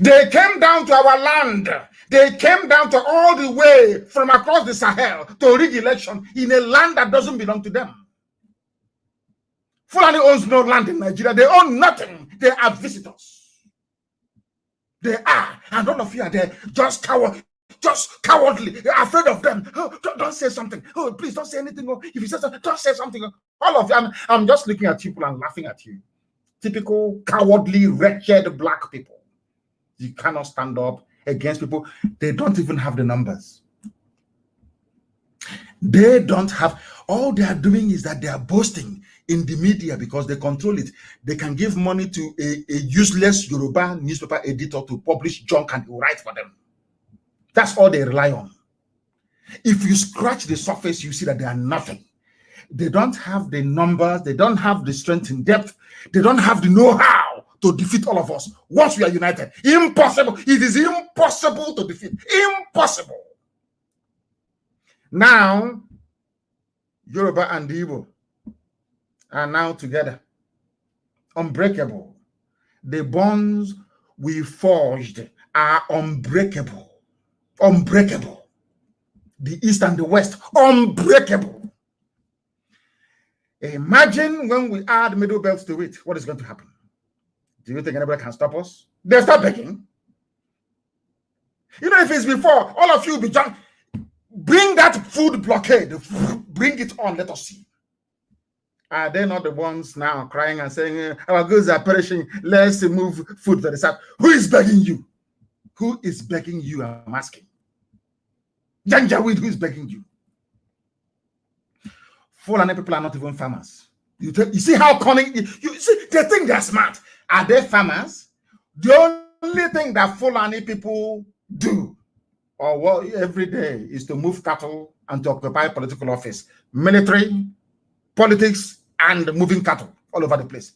They came down to our land. They came down to all the way from across the Sahel to rig election in a land that doesn't belong to them. Fulani owns no land in Nigeria. They own nothing. They are visitors. They are. And all of you are there just cowardly. You're afraid of them. Oh, don't say something. Oh, please don't say anything. Oh, if you say something, don't say something. All of you, I'm just looking at people and laughing at you. Typical cowardly, wretched black people. You cannot stand up against people. They don't even have the numbers. They don't have. All they are doing is that they are boasting in the media because they control it. They can give money to a useless Yoruba newspaper editor to publish junk and write for them. That's all they rely on. If you scratch the surface, you see that they are nothing. They don't have the numbers. They don't have the strength in depth. They don't have the know-how to defeat all of us once we are united. Impossible. It is impossible to defeat. Impossible. Now, Yoruba and Igbo are now together. Unbreakable. The bonds we forged are unbreakable. Unbreakable. The East and the West, unbreakable. Imagine when we add Middle Belt to it, what is going to happen? Do you think anybody can stop us? They'll start begging. You know, if it's before, all of you will be drunk. Bring that food blockade. Bring it on. Let us see. Are they not the ones now crying and saying, our goods are perishing. Let's move food to the south. Who is begging you? Who is begging you? I'm asking. Janjaweed, who is begging you? Fulani people are not even farmers. You see how cunning? You see, they think they're smart. Are they farmers? The only thing that Fulani people do, or what every day, is to move cattle and to occupy political office, military, politics, and moving cattle all over the place.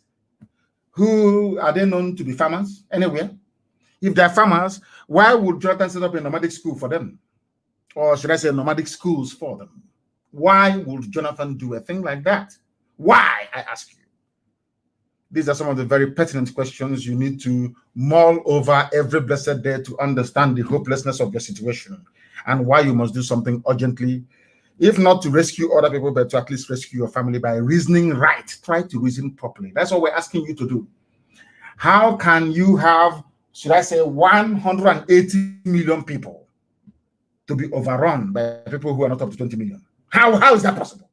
Who are they known to be farmers anywhere? If they're farmers, why would Jonathan set up a nomadic school for them? Or should I say nomadic schools for them? Why would Jonathan do a thing like that? Why, I ask you? These are some of the very pertinent questions you need to mull over every blessed day to understand the hopelessness of your situation and why you must do something urgently, if not to rescue other people, but to at least rescue your family by reasoning right. Try to reason properly. That's what we're asking you to do. How can you have, should I say, 180 million people to be overrun by people who are not up to 20 million? How is that possible?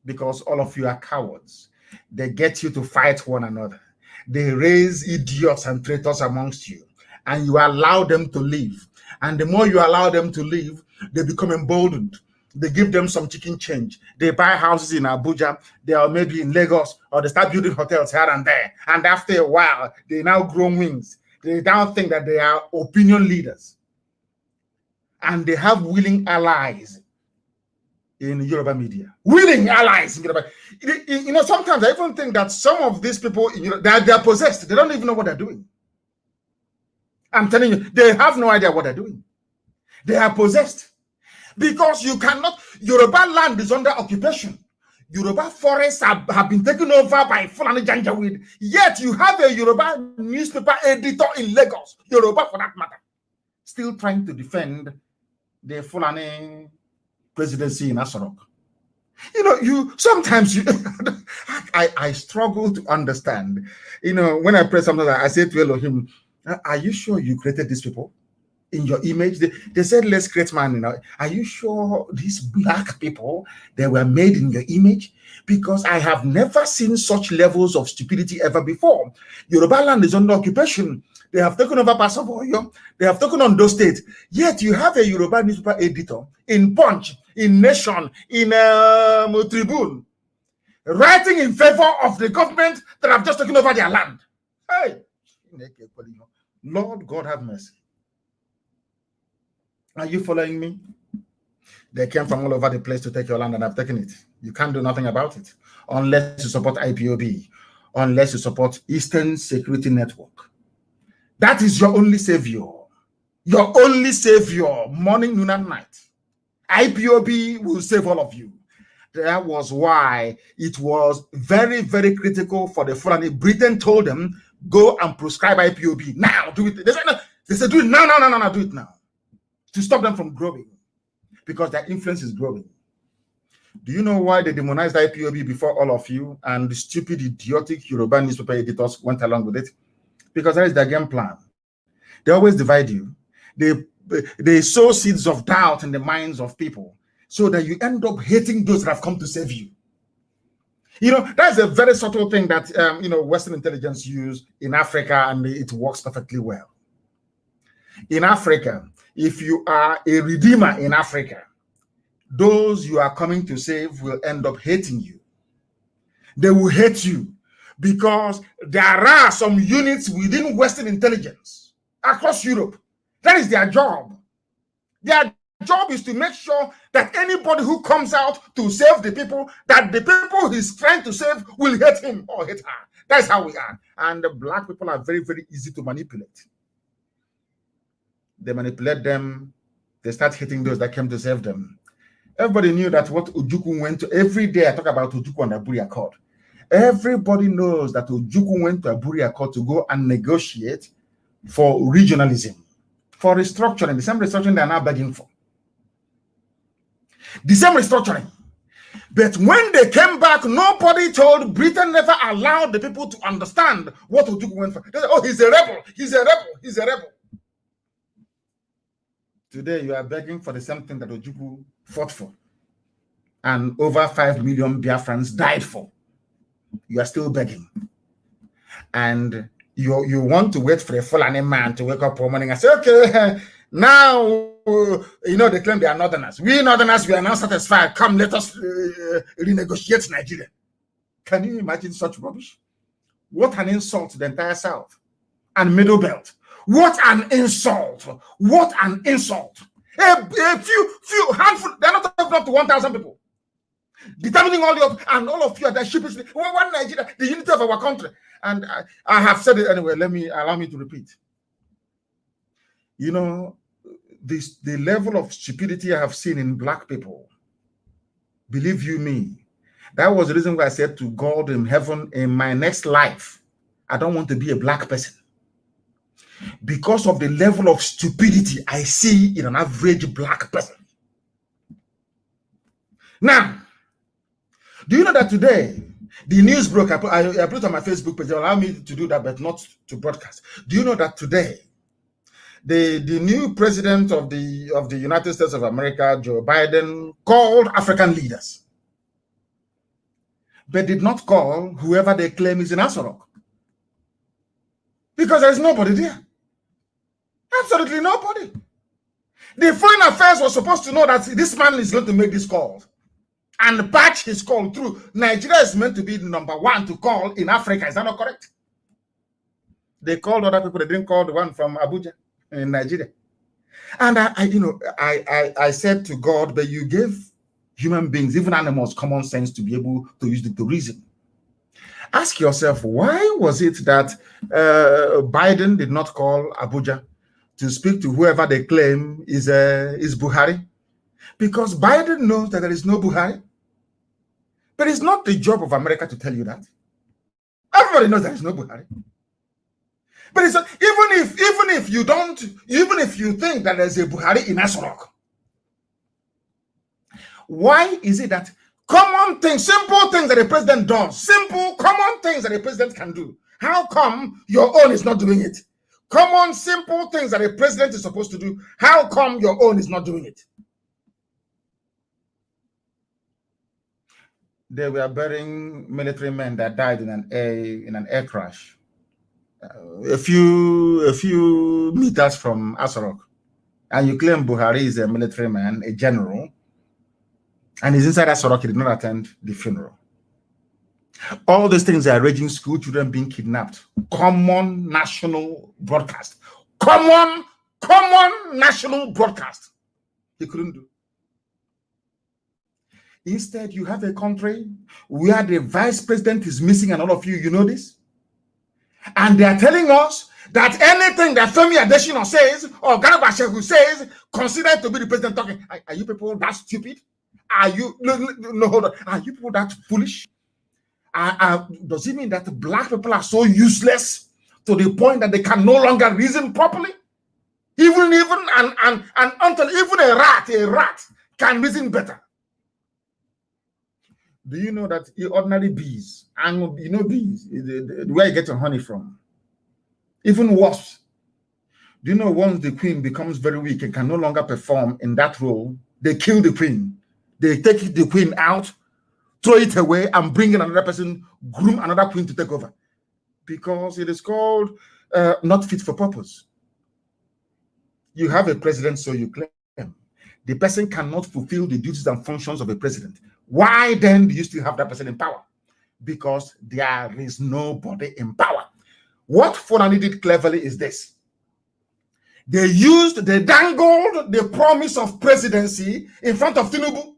Because all of you are cowards. They get you to fight one another. They raise idiots and traitors amongst you, and you allow them to live. And the more you allow them to live, they become emboldened. They give them some chicken change. They buy houses in Abuja. They are maybe in Lagos, or they start building hotels here and there. And after a while, they now grow wings. They now think that they are opinion leaders. And they have willing allies in Yoruba media. Willing allies in Yoruba. You know, sometimes I even think that some of these people, they're possessed. They don't even know what they're doing. I'm telling you, they have no idea what they're doing. They are possessed. Because you cannot, Yoruba land is under occupation. Yoruba forests have been taken over by Fulani Janjaweed. Yet you have a Yoruba newspaper editor in Lagos, Yoruba for that matter, still trying to defend the Fulani presidency in Asarok. You know, sometimes I struggle to understand. You know, when I pray something, I say to Elohim, are you sure you created these people in your image? They said, let's create man. You know, are you sure these black people, they were made in your image? Because I have never seen such levels of stupidity ever before. Yoruba land is under occupation. They have taken over Pasovoyo. They have taken on those states. Yet you have a Yoruba newspaper editor in Punch, in Nation, in Tribune, writing in favor of the government that have just taken over their land. Hey, Lord God have mercy. Are you following me? They came from all over the place to take your land and have taken it. You can't do nothing about it unless you support IPOB, unless you support Eastern Security Network. That is your only savior. Your only savior, morning, noon, and night. IPOB will save all of you. That was why it was very, very critical for the Fulani. Britain told them, go and prescribe IPOB now. Do it. They said, do it now, do it now. To stop them from growing. Because their influence is growing. Do you know why they demonized IPOB before all of you and the stupid, idiotic Yoruba newspaper editors went along with it? Because that is their game plan. They always divide you. They sow seeds of doubt in the minds of people so that you end up hating those that have come to save you. You know, that's a very subtle thing that, Western intelligence use in Africa, and it works perfectly well. In Africa, if you are a redeemer in Africa, those you are coming to save will end up hating you. They will hate you because there are some units within Western intelligence across Europe. That is their job. Their job is to make sure that anybody who comes out to save the people, that the people he's trying to save will hate him or hate her. That's how we are. And the black people are very, very easy to manipulate. They manipulate them. They start hitting those that came to save them. Everybody knew that what Ojukwu went to. Every day I talk about Ojukwu and Aburi Accord. Everybody knows that Ojukwu went to Aburi Accord to go and negotiate for regionalism, for restructuring, the same restructuring they are now begging for. The same restructuring. But when they came back, nobody told, Britain never allowed the people to understand what Ojukwu went for. They said, oh, he's a rebel, he's a rebel, he's a rebel. Today, you are begging for the same thing that Ojukwu fought for. And over 5 million Biafrans died for. You are still begging. And you want to wait for a Fulani man to wake up one morning and say, okay, now, they claim they are Northerners. We Northerners, we are now satisfied. Come, let us renegotiate Nigeria. Can you imagine such rubbish? What an insult to the entire South and Middle Belt. What an insult! What an insult! A few handful, they're not up to 1,000 people. Determining all of you are the sheepishly. One Nigeria, the unity of our country. And I have said it anyway. Allow me to repeat. You know, the level of stupidity I have seen in black people, believe you me, that was the reason why I said to God in heaven, in my next life, I don't want to be a black person. Because of the level of stupidity I see in an average black person. Now, do you know that today, the news broke, I put it on my Facebook page, allow me to do that, but not to broadcast. Do you know that today, the new president of the United States of America, Joe Biden, called African leaders, but did not call whoever they claim is in Asorok? Because there's nobody there. Absolutely nobody. The Foreign Affairs was supposed to know that this man is going to make this call and batch his call through. Nigeria is meant to be the number one to call in Africa. Is that not correct? They called other people. They didn't call the one from Abuja in Nigeria. And I said to God, but you gave human beings, even animals, common sense to be able to use it to reason. Ask yourself, why was it that Biden did not call Abuja to speak to whoever they claim is Buhari? Because Biden knows that there is no Buhari. But it's not the job of America to tell you that. Everybody knows there is no Buhari. But it's even if you think that there's a Buhari in Asorok, why is it that common things, simple things that the president does, simple common things that the president can do, how come your own is not doing it? Common simple things that the president is supposed to do, how come your own is not doing it? They were burying military men that died in an air crash a few meters from Asorok, and you claim Buhari is a military man, a general, and he's inside Asorok. He did not attend the funeral. All these things are raging, school children being kidnapped. Common national broadcast. Common national broadcast. He couldn't do. Instead, you have a country where the vice president is missing, and all of you know this. And they are telling us that anything that Femi Adesina says or Garba Shehu says, considered to be the president talking. Are you people that stupid? Are you no hold on? Are you people that foolish? Does it mean that black people are so useless to the point that they can no longer reason properly? Even until even a rat can reason better. Do you know that ordinary bees, and you know bees, where you get your honey from, even wasps, do you know once the queen becomes very weak and can no longer perform in that role, they kill the queen. They take the queen out, throw it away, and bring in another person, groom another queen to take over. Because it is called not fit for purpose. You have a president, so you claim. The person cannot fulfill the duties and functions of a president. Why then do you still have that person in power? Because there is nobody in power. What Fulani did cleverly is this. They dangled the promise of presidency in front of Tinubu.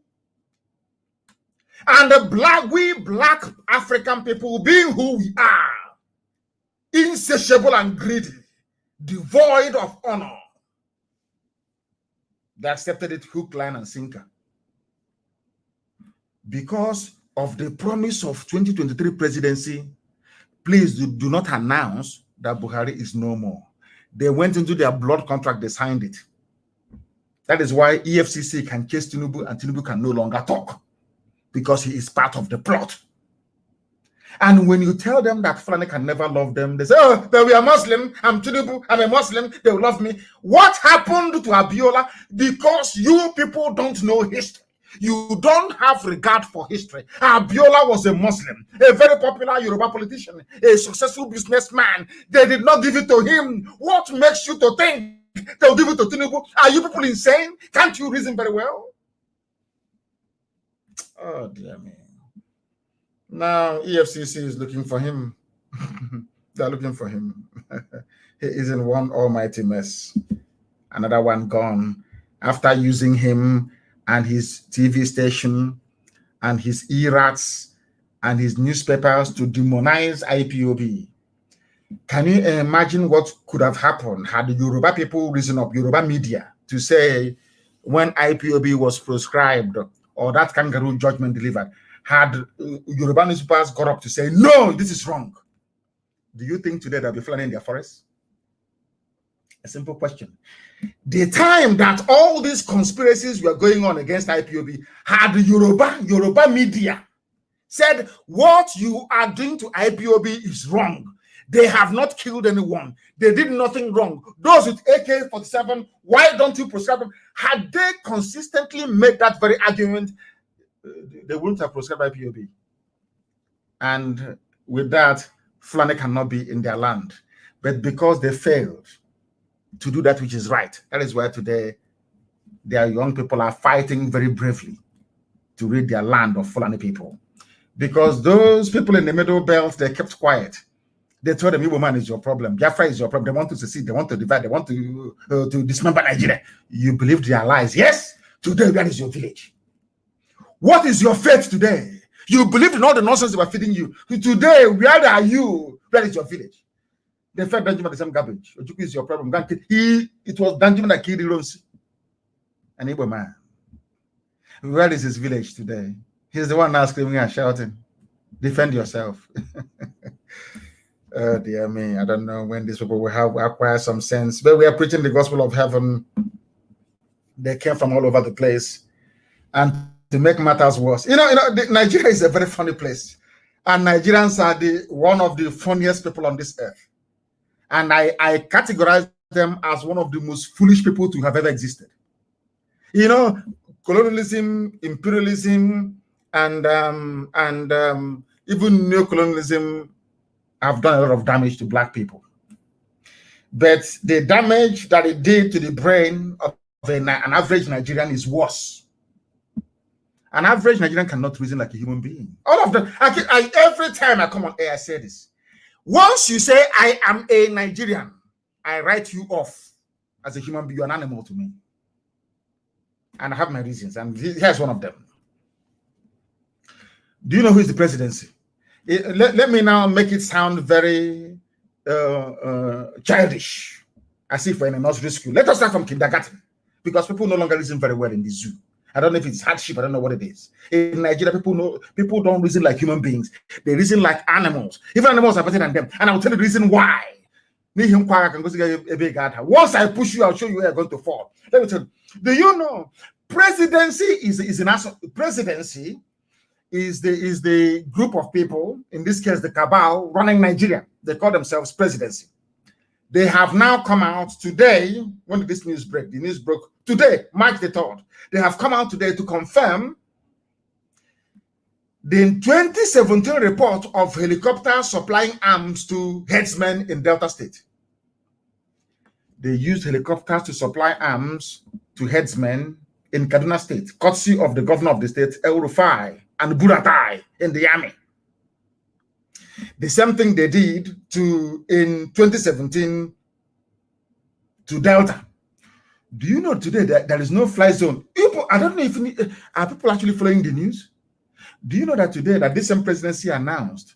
And we black African people, being who we are, insatiable and greedy, devoid of honor, they accepted it hook, line, and sinker. Because of the promise of 2023 presidency, please do not announce that Buhari is no more. They went into their blood contract, they signed it. That is why EFCC can chase Tinubu and Tinubu can no longer talk, because he is part of the plot. And when you tell them that Fulani can never love them, they say, oh, but we are Muslim, I'm Tinubu, I'm a Muslim, they will love me. What happened to Abiola? Because you people don't know history. You don't have regard for history. Abiola was a Muslim, a very popular Yoruba politician, a successful businessman. They did not give it to him. What makes you to think they'll give it to Tinubu? Are you people insane? Can't you reason very well? Oh, dear me. Now, EFCC is looking for him. They're looking for him. he is in one almighty mess. Another one gone after using him and his TV station and his e-rats and his newspapers to demonize IPOB. Can you imagine what could have happened had the Yoruba people risen up, Yoruba media, to say when IPOB was proscribed or that kangaroo judgment delivered, had Yoruba newspapers got up to say, no, this is wrong? Do you think today they'll be flying in their forests? A simple question. The time that all these conspiracies were going on against IPOB, had the Yoruba media said, what you are doing to IPOB is wrong. They have not killed anyone. They did nothing wrong. Those with AK-47, why don't you proscribe them? Had they consistently made that very argument, they wouldn't have proscribed IPOB. And with that, Fulani cannot be in their land. But because they failed to do that which is right, that is why today their young people are fighting very bravely to rid their land of Fulani people. Because those people in the middle belt, they kept quiet. They told them, Igbo man is your problem. Biafra is your problem. They want to secede. They want to divide. They want to dismember Nigeria. You believed their lies. Yes, today that is your village. What is your faith today? You believed in all the nonsense they were feeding you. Today, where are you? Where is your village? They fed Danjuma the same garbage. Ojuku is your problem. It was Danjuma that killed Ironsi. An Igbo man. Where is his village today? He's the one now screaming and shouting. Defend yourself. Oh, dear me. I don't know when these people will acquire some sense. But we are preaching the gospel of heaven. They came from all over the place. And to make matters worse, Nigeria is a very funny place. And Nigerians are one of the funniest people on this earth. And I categorize them as one of the most foolish people to have ever existed. Colonialism, imperialism, and even neocolonialism have done a lot of damage to Black people. But the damage that it did to the brain of an average Nigerian is worse. An average Nigerian cannot reason like a human being. All of them. Every time I come on air, I say this. Once you say, I am a Nigerian, I write you off as a human being. You're an animal to me. And I have my reasons. And here's one of them. Do you know who is the presidency? Let me now make it sound very childish, as if we're in a nursery school. Let us start from kindergarten, because people no longer reason very well in the zoo. I don't know if it's hardship. I don't know what it is. In Nigeria, people don't reason like human beings. They reason like animals. Even animals are better than them. And I'll tell you the reason why. Once I push you, I'll show you where you're going to fall. Let me tell you. Do you know presidency is a national presidency? Is the group of people, in this case, the cabal running Nigeria. They call themselves presidency. They have now come out today. When did this news break? The news broke today, March the 3rd. They have come out today to confirm the 2017 report of helicopters supplying arms to headsmen in Delta State. They used helicopters to supply arms to headsmen in Kaduna State, courtesy of the governor of the state, El Rufai, and Buratai in the army. The same thing they did in 2017 to Delta. Do you know today that there is no fly zone? I don't know if are people actually following the news. Do you know that today that this same presidency announced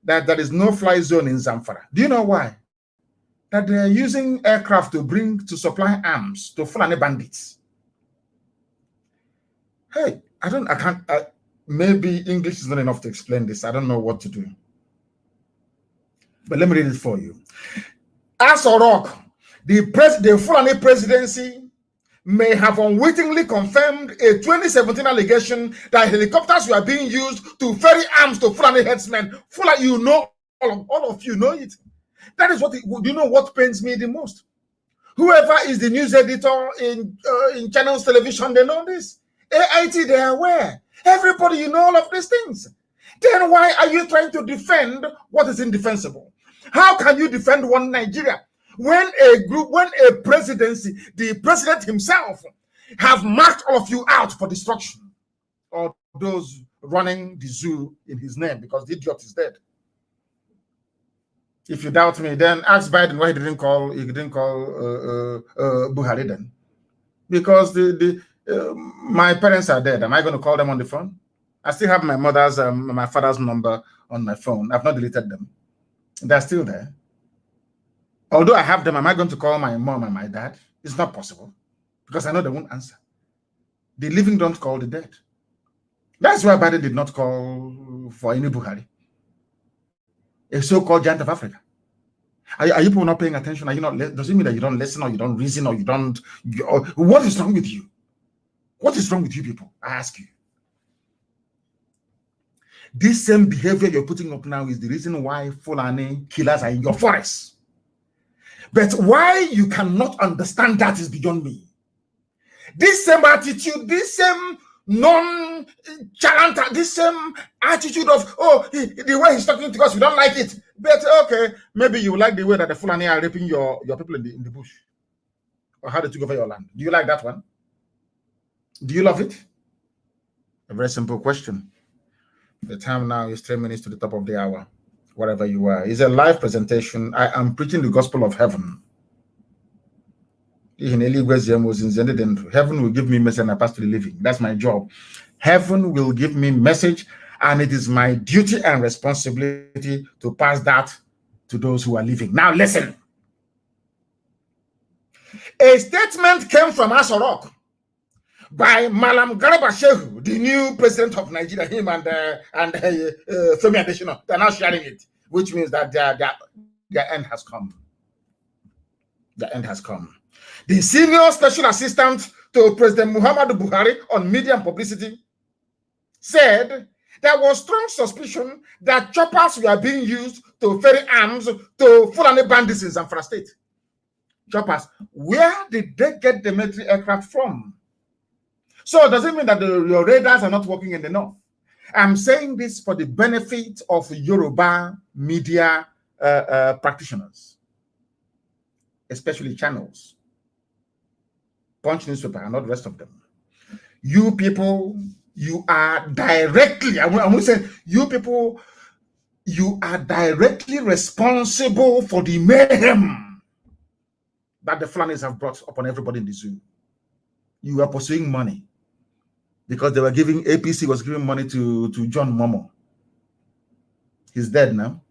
that there is no fly zone in Zamfara? Do you know why? That they are using aircraft to supply arms to Fulani bandits. Hey, maybe English is not enough to explain this. I don't know what to do. But let me read it for you. As Orok, the Fulani presidency may have unwittingly confirmed a 2017 allegation that helicopters were being used to ferry arms to Fulani headsmen. Fulani, all of you know it. That is do you know what pains me the most? Whoever is the news editor in channels television, they know this. AIT, they are aware. Everybody, you know all of these things. Then why are you trying to defend what is indefensible? How can you defend one Nigeria when a presidency, the president himself, have marked all of you out for destruction, or those running the zoo in his name because the idiot is dead? If you doubt me, then ask Biden why he didn't call Buhari then. Because my parents are dead. Am I going to call them on the phone? I still have my mother's, my father's number on my phone. I've not deleted them. They're still there. Although I have them, am I going to call my mom and my dad? It's not possible because I know they won't answer. The living don't call the dead. That's why Biden did not call for any Buhari, a so-called giant of Africa. Are you people not paying attention? Are you not? Does it mean that you don't listen or you don't reason or you don't? What is wrong with you? What is wrong with you people? I ask you. This same behavior you're putting up now is the reason why Fulani killers are in your forests. But why you cannot understand that is beyond me. This same attitude, this same non-chalanta, this same attitude of, oh, the way he's talking to us, we don't like it. But okay, maybe you like the way that the Fulani are raping your people in the bush. Or how they took over your land. Do you like that one? Do you love it? A very simple question. The time now is 3 minutes to the top of the hour, wherever you are. It's a live presentation. I am preaching the gospel of heaven. Heaven will give me message and I pass to the living. That's my job. Heaven will give me message, and it is my duty and responsibility to pass that to those who are living. Now listen. A statement came from Asorok by Malam Garba Shehu, the new president of Nigeria, him and Femi Adesina. They're now sharing it, which means that their end has come. The end has come. The senior special assistant to President Muhammadu Buhari on media and publicity said there was strong suspicion that choppers were being used to ferry arms to Fulani bandits in Zamfara State. Choppers, where did they get the military aircraft from? So does it mean that your radars are not working in the north? I'm saying this for the benefit of Yoruba media practitioners, especially channels, Punch newspaper, and not the rest of them. You people, you are directly, I'm saying, you people, you are directly responsible for the mayhem that the Fulanis have brought upon everybody in the zoo. You are pursuing money because they were giving, APC was giving money to John Momo. He's dead now.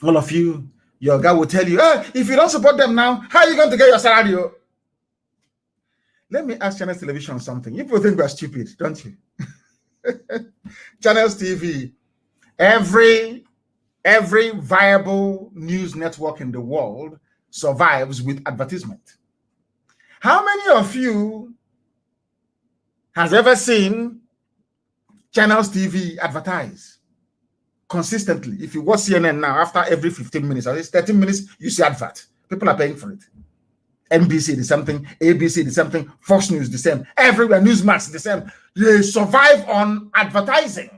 All of you, your guy will tell you, hey, if you don't support them now, how are you going to get your salary? Let me ask Channels Television something. You people think we're stupid, don't you? Channels TV, every viable news network in the world survives with advertisement. How many of you has ever seen Channels TV advertise consistently? If you watch CNN now, after every 15 minutes, or at least 13 minutes, you see advert. People are paying for it. NBC the same thing, ABC the same thing, Fox News the same, everywhere, Newsmax the same. They survive on advertising.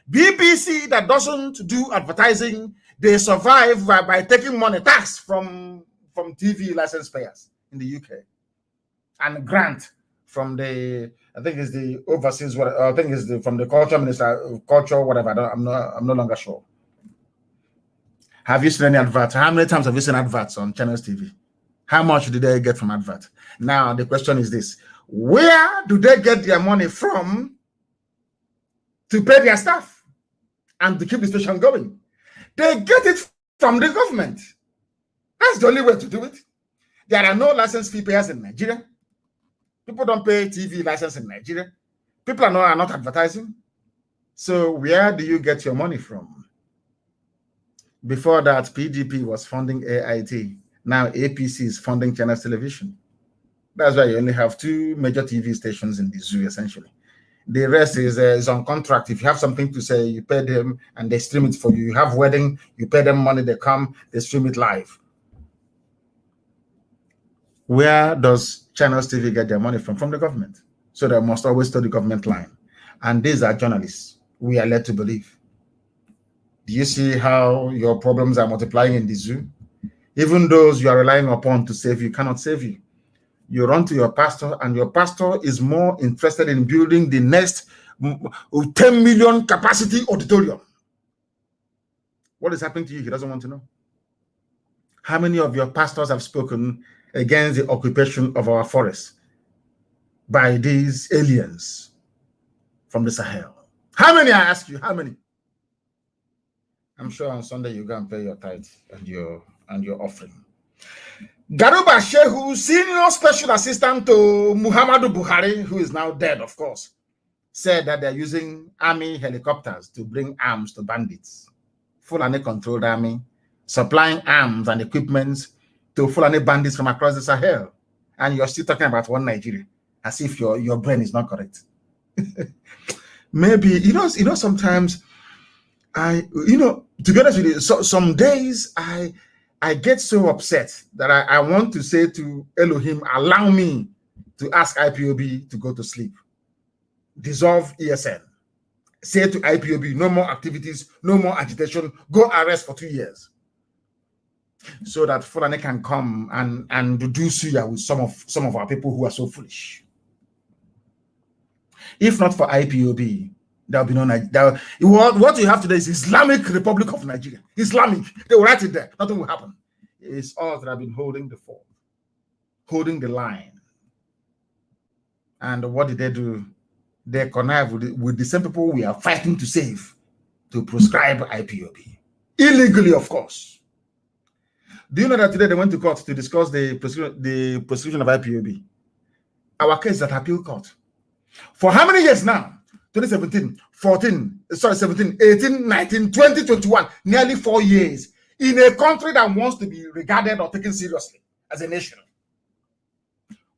BBC that doesn't do advertising, they survive by taking money tax from TV license payers in the UK and grant from the, I think it's the overseas, I think it's from the culture minister, culture, whatever. I'm no longer sure. Have you seen any adverts? How many times have you seen adverts on Channels TV? How much do they get from advert? Now, the question is this. Where do they get their money from to pay their staff and to keep the station going? They get it from the government. That's the only way to do it. There are no license fee payers in Nigeria. People don't pay TV license in Nigeria. People are not advertising. So where do you get your money from? Before that, PDP was funding AIT. Now APC is funding Channels Television. That's why you only have 2 major TV stations in the zoo, essentially. The rest is on contract. If you have something to say, you pay them and they stream it for you. You have wedding, you pay them money, they come, they stream it live. Where does Channels TV get their money from? From the government. So they must always toe the government line. And these are journalists we are led to believe. Do you see how your problems are multiplying in the zoo? Even those you are relying upon to save you cannot save you. You run to your pastor, and your pastor is more interested in building the next 10 million capacity auditorium What is happening to you? He doesn't want to know. How many of your pastors have spoken against the occupation of our forests by these aliens from the Sahel? How many, I ask you, how many? I'm sure on Sunday you go and pay your tithe and your offering. Garuba Shehu, senior special assistant to Muhammadu Buhari, who is now dead, of course, said that they're using army helicopters to bring arms to bandits. Fulani controlled army, supplying arms and equipment to Fulani bandits from across the Sahel. And you're still talking about one Nigeria, as if your brain is not correct. Maybe, sometimes to be honest with you, some days I get so upset that I want to say to Elohim, allow me to ask IPOB to go to sleep. Dissolve ESN. Say to IPOB, no more activities, no more agitation, go arrest for 2 years. So that Fulani can come and do suya with some of our people who are so foolish. If not for IPOB, there will be no Nigeria. What you have today is Islamic Republic of Nigeria. Islamic. They will write it there. Nothing will happen. It's us that have been holding the fort, holding the line. And what did they do? They connive with the same people we are fighting to save, to proscribe IPOB. Illegally, of course. Do you know that today they went to court to discuss the prosecution of IPOB? Our case is at appeal court. For how many years now? 2017, 17, 18, 19, 20, 21, nearly 4 years in a country that wants to be regarded or taken seriously as a nation.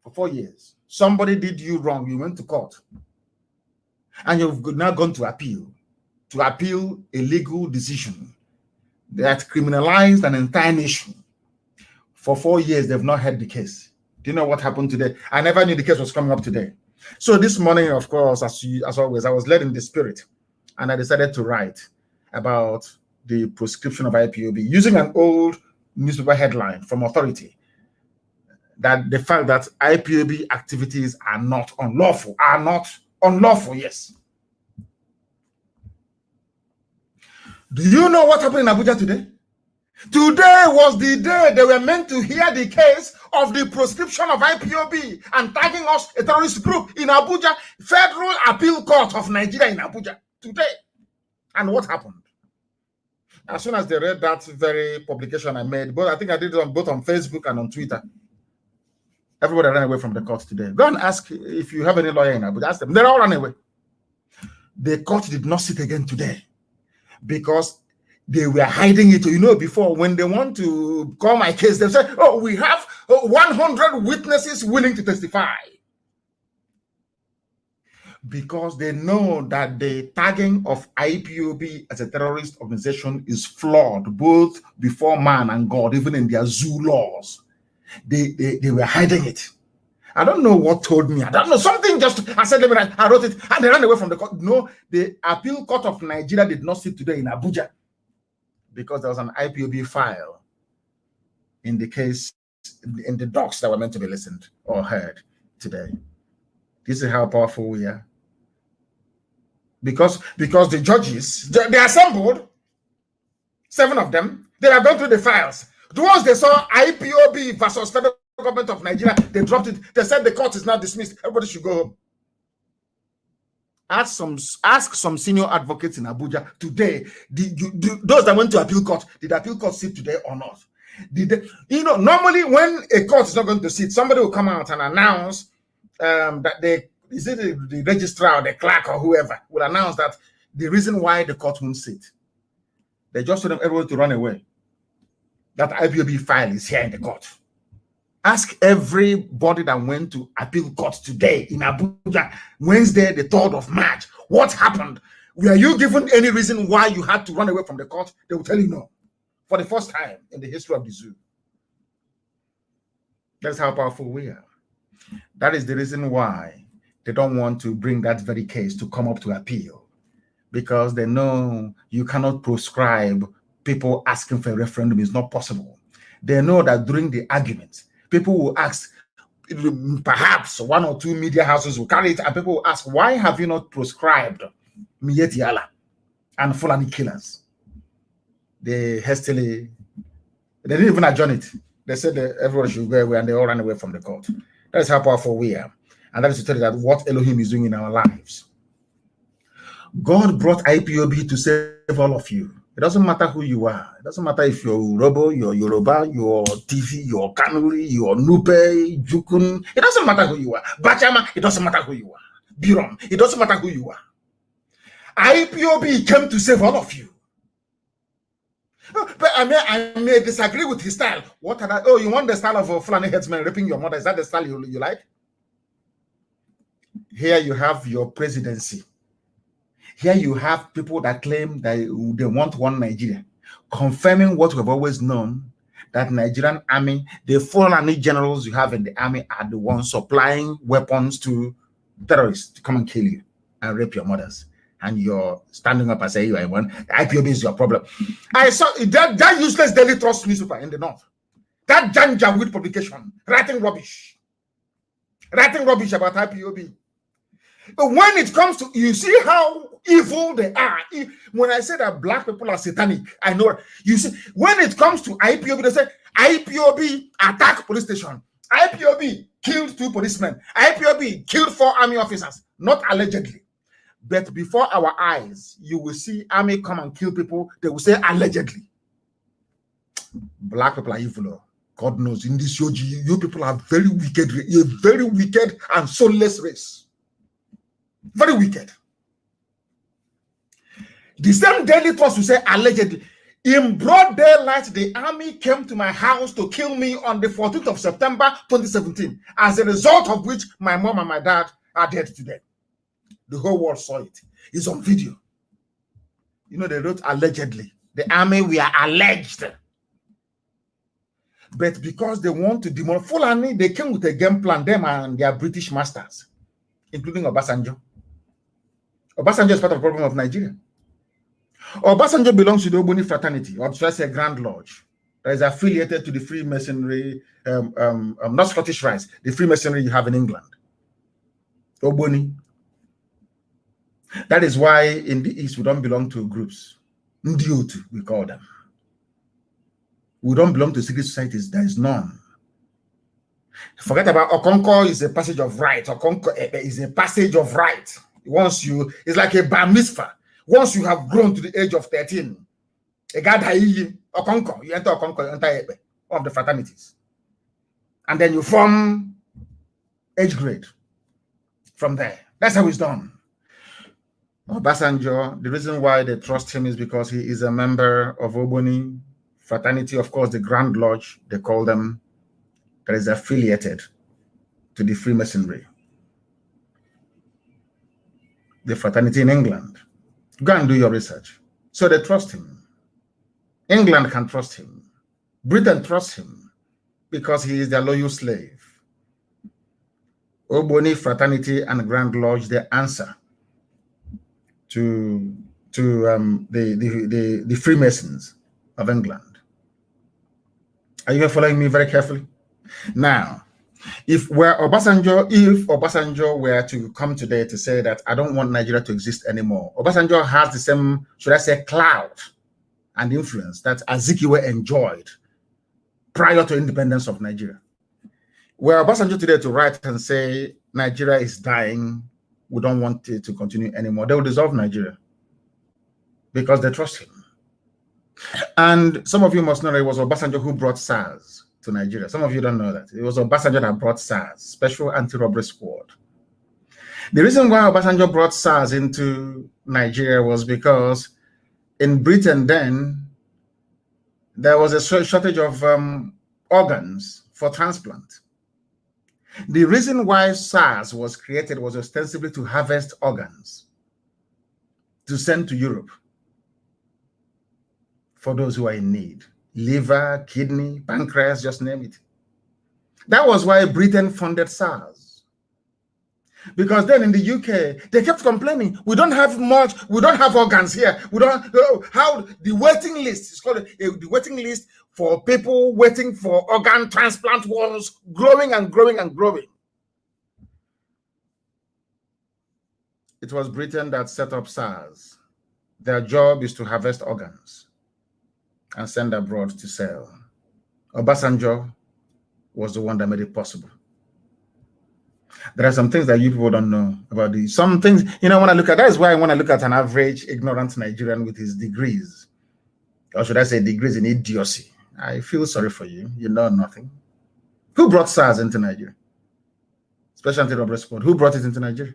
For 4 years, somebody did you wrong, you went to court, and you've now gone to appeal a legal decision that criminalized an entire nation. For 4 years, they've not heard the case. Do you know what happened today? I never knew the case was coming up today. So this morning, of course, as always, I was led in the spirit, and I decided to write about the proscription of IPOB using an old newspaper headline from Authority, that the fact that IPOB activities are not unlawful, yes. Do you know what happened in Abuja today? Today was the day they were meant to hear the case of the proscription of IPOB and tagging us a terrorist group in Abuja, Federal Appeal Court of Nigeria in Abuja today. And what happened? As soon as they read that very publication I made, but I think I did it both on Facebook and on Twitter, everybody ran away from the court today. Go and ask if you have any lawyer in Abuja. Ask them. They all ran away. The court did not sit again today because they were hiding it. Before, when they want to call my case, they say, oh, we have 100 witnesses willing to testify. Because they know that the tagging of IPOB as a terrorist organization is flawed, both before man and God, even in their zoo laws. They were hiding it. I don't know what told me. I don't know. Something just, I said, let me write. I wrote it, and they ran away from the court. No, the Appeal Court of Nigeria did not sit today in Abuja, because there was an IPOB file in the case, in the docs that were meant to be listened or heard today. This is how powerful we are. Because the judges, they assembled, 7 of them, they have gone through the files. The ones they saw IPOB versus Federal Government of Nigeria, they dropped it. They said the court is now dismissed. Everybody should go home. Ask some senior advocates in Abuja today. Those that went to appeal court, did the appeal court sit today or not? Normally when a court is not going to sit, somebody will come out and announce that the registrar or the clerk or whoever will announce that the reason why the court won't sit. They just told everyone to run away. That IPOB file is here in the court. Ask everybody that went to appeal court today in Abuja, Wednesday, the 3rd of March. What happened? Were you given any reason why you had to run away from the court? They will tell you no. For the first time in the history of the zoo. That's how powerful we are. That is the reason why they don't want to bring that very case to come up to appeal. Because they know you cannot proscribe people asking for a referendum. Is not possible. They know that during the argument, people will ask, perhaps 1 or 2 media houses will carry it, and people will ask, why have you not proscribed Miyetti Allah and Fulani killers? they hastily, they didn't even adjourn it. They said that everyone should go away, and they all ran away from the court. That is how powerful we are. And that is to tell you that what Elohim is doing in our lives. God brought IPOB to save all of you. It doesn't matter who you are. It doesn't matter if you're Urobo, you're Yoruba, you're TV, you're Kanuri, you're Nupe, Jukun. It doesn't matter who you are. Bachama, it doesn't matter who you are. Birom, it doesn't matter who you are. IPOB came to save all of you. But I may disagree with his style. What are that? Oh, you want the style of a Fulani headsman raping your mother? Is that the style you like? Here you have your presidency. Here you have people that claim that they want one Nigeria, confirming what we've always known, that Nigerian army, the Fulani generals you have in the army are the ones supplying weapons to terrorists to come and kill you and rape your mothers. And you're standing up and saying you are one. IPOB is your problem. I saw that useless Daily Trust newspaper in the north. That Janjaweed publication, writing rubbish about IPOB. But when it comes to, you see how evil they are. When I say that black people are satanic, I know. You see, when it comes to IPOB, they say IPOB attacked police station. IPOB killed 2 policemen. IPOB killed 4 army officers, not allegedly. But before our eyes, you will see army come and kill people. They will say allegedly. Black people are evil. God knows. In this Yoji, you people are very wicked. You're a very wicked and soulless race. Very wicked. The same Daily Trust will say allegedly. In broad daylight, the army came to my house to kill me on the 14th of September 2017. As a result of which my mom and my dad are dead today. The whole world saw it. It's on video. You know, they wrote allegedly. The army, we are alleged. But because they want to demolish Fulani, they came with a game plan, them and their British masters, including Obasanjo. Obasanjo is part of the problem of Nigeria. Obasanjo belongs to the Ogboni fraternity, or should I say Grand Lodge, that is affiliated to the Freemasonry, not Scottish Rites, the Freemasonry you have in England. Ogboni. That is why in the East we don't belong to groups. Ndiutu, we call them. We don't belong to secret societies. There is none. Forget about Okonko is a passage of right. Okonko is a passage of right. Once you, it's like a bar mitzvah. Once you have grown to the age of 13, a guy Okonko, you enter Okonko, you enter Ebe, one of the fraternities. And then you form age grade from there. That's how it's done. Obasanjo, the reason why they trust him is because he is a member of Ogboni fraternity, of course, the Grand Lodge, they call them, that is affiliated to the Freemasonry, the fraternity in England. Go and do your research. So they trust him. England can trust him. Britain trusts him because he is their loyal slave. Ogboni fraternity and Grand Lodge, they answer to the Freemasons of England. Are you following me very carefully? Now, if Obasanjo were to come today to say that I don't want Nigeria to exist anymore, Obasanjo has the same, should I say, clout and influence that Azikiwe enjoyed prior to independence of Nigeria. Were Obasanjo today to write and say Nigeria is dying, we don't want it to continue anymore, they will dissolve Nigeria because they trust him. And some of you must know that it was Obasanjo who brought SARS to Nigeria. Some of you don't know that. It was Obasanjo that brought SARS, Special Anti-Robbery Squad. The reason why Obasanjo brought SARS into Nigeria was because in Britain then, there was a shortage of organs for transplant. The reason why SARS was created was ostensibly to harvest organs to send to Europe for those who are in need. Liver, kidney, pancreas, just name it. That was why Britain funded SARS. Because then in the UK, they kept complaining, we don't have much, we don't have organs here. We don't know how the waiting list, it's called the waiting list for people waiting for organ transplant was growing and growing and growing. It was Britain that set up SARS. Their job is to harvest organs. and send abroad to sell. Obasanjo was the one that made it possible. There are some things that you people don't know about these. Some things, when I look at, that is why I want to look at an average ignorant Nigerian with his degrees, or should I say degrees in idiocy. I feel sorry for you. You know nothing. Who brought SARS into Nigeria? Special Anti-Robbery Squad. Who brought it into Nigeria?